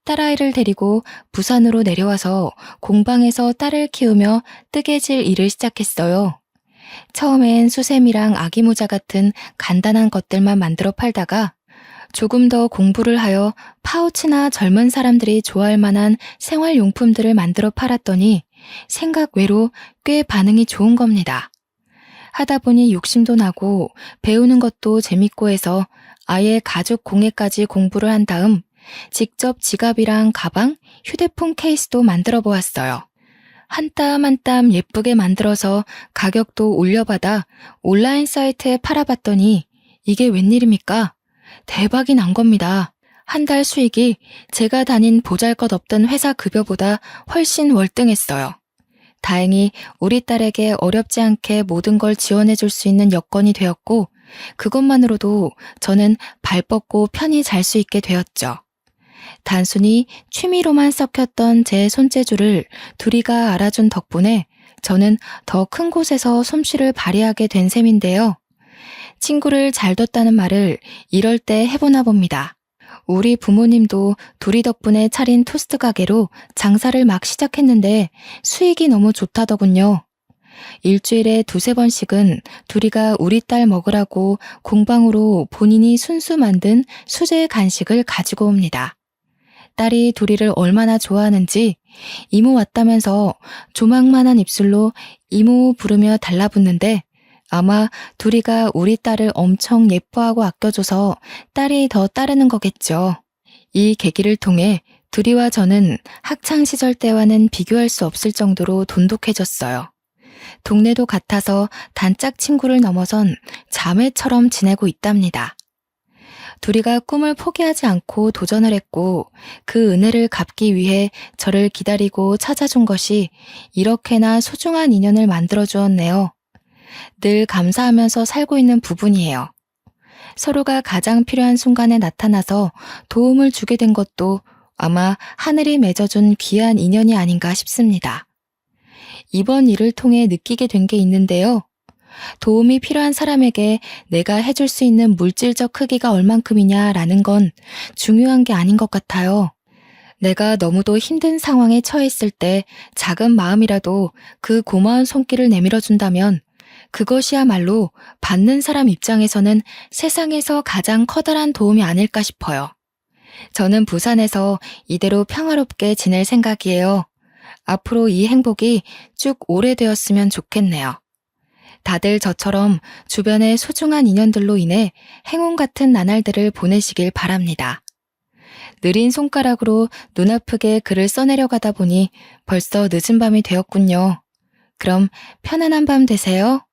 딸아이를 데리고 부산으로 내려와서 공방에서 딸을 키우며 뜨개질 일을 시작했어요. 처음엔 수세미랑 아기모자 같은 간단한 것들만 만들어 팔다가 조금 더 공부를 하여 파우치나 젊은 사람들이 좋아할 만한 생활용품들을 만들어 팔았더니 생각 외로 꽤 반응이 좋은 겁니다. 하다 보니 욕심도 나고 배우는 것도 재밌고 해서 아예 가죽 공예까지 공부를 한 다음 직접 지갑이랑 가방, 휴대폰 케이스도 만들어 보았어요. 한 땀 한 땀 예쁘게 만들어서 가격도 올려받아 온라인 사이트에 팔아봤더니 이게 웬일입니까? 대박이 난 겁니다. 한 달 수익이 제가 다닌 보잘것없던 회사 급여보다 훨씬 월등했어요. 다행히 우리 딸에게 어렵지 않게 모든 걸 지원해 줄 수 있는 여건이 되었고 그것만으로도 저는 발 뻗고 편히 잘 수 있게 되었죠. 단순히 취미로만 썩혔던 제 손재주를 둘이가 알아준 덕분에 저는 더 큰 곳에서 솜씨를 발휘하게 된 셈인데요. 친구를 잘 뒀다는 말을 이럴 때 해보나 봅니다. 우리 부모님도 둘이 덕분에 차린 토스트 가게로 장사를 막 시작했는데 수익이 너무 좋다더군요. 일주일에 2~3번씩은 둘이가 우리 딸 먹으라고 공방으로 본인이 순수 만든 수제 간식을 가지고 옵니다. 딸이 둘이를 얼마나 좋아하는지 이모 왔다면서 조망만한 입술로 이모 부르며 달라붙는데 아마 둘이가 우리 딸을 엄청 예뻐하고 아껴줘서 딸이 더 따르는 거겠죠. 이 계기를 통해 둘이와 저는 학창시절 때와는 비교할 수 없을 정도로 돈독해졌어요. 동네도 같아서 단짝 친구를 넘어선 자매처럼 지내고 있답니다. 둘이가 꿈을 포기하지 않고 도전을 했고 그 은혜를 갚기 위해 저를 기다리고 찾아준 것이 이렇게나 소중한 인연을 만들어 주었네요. 늘 감사하면서 살고 있는 부분이에요. 서로가 가장 필요한 순간에 나타나서 도움을 주게 된 것도 아마 하늘이 맺어준 귀한 인연이 아닌가 싶습니다. 이번 일을 통해 느끼게 된 게 있는데요. 도움이 필요한 사람에게 내가 해줄 수 있는 물질적 크기가 얼만큼이냐라는 건 중요한 게 아닌 것 같아요. 내가 너무도 힘든 상황에 처했을 때 작은 마음이라도 그 고마운 손길을 내밀어준다면 그것이야말로 받는 사람 입장에서는 세상에서 가장 커다란 도움이 아닐까 싶어요. 저는 부산에서 이대로 평화롭게 지낼 생각이에요. 앞으로 이 행복이 쭉 오래되었으면 좋겠네요. 다들 저처럼 주변의 소중한 인연들로 인해 행운 같은 나날들을 보내시길 바랍니다. 느린 손가락으로 눈 아프게 글을 써내려가다 보니 벌써 늦은 밤이 되었군요. 그럼 편안한 밤 되세요.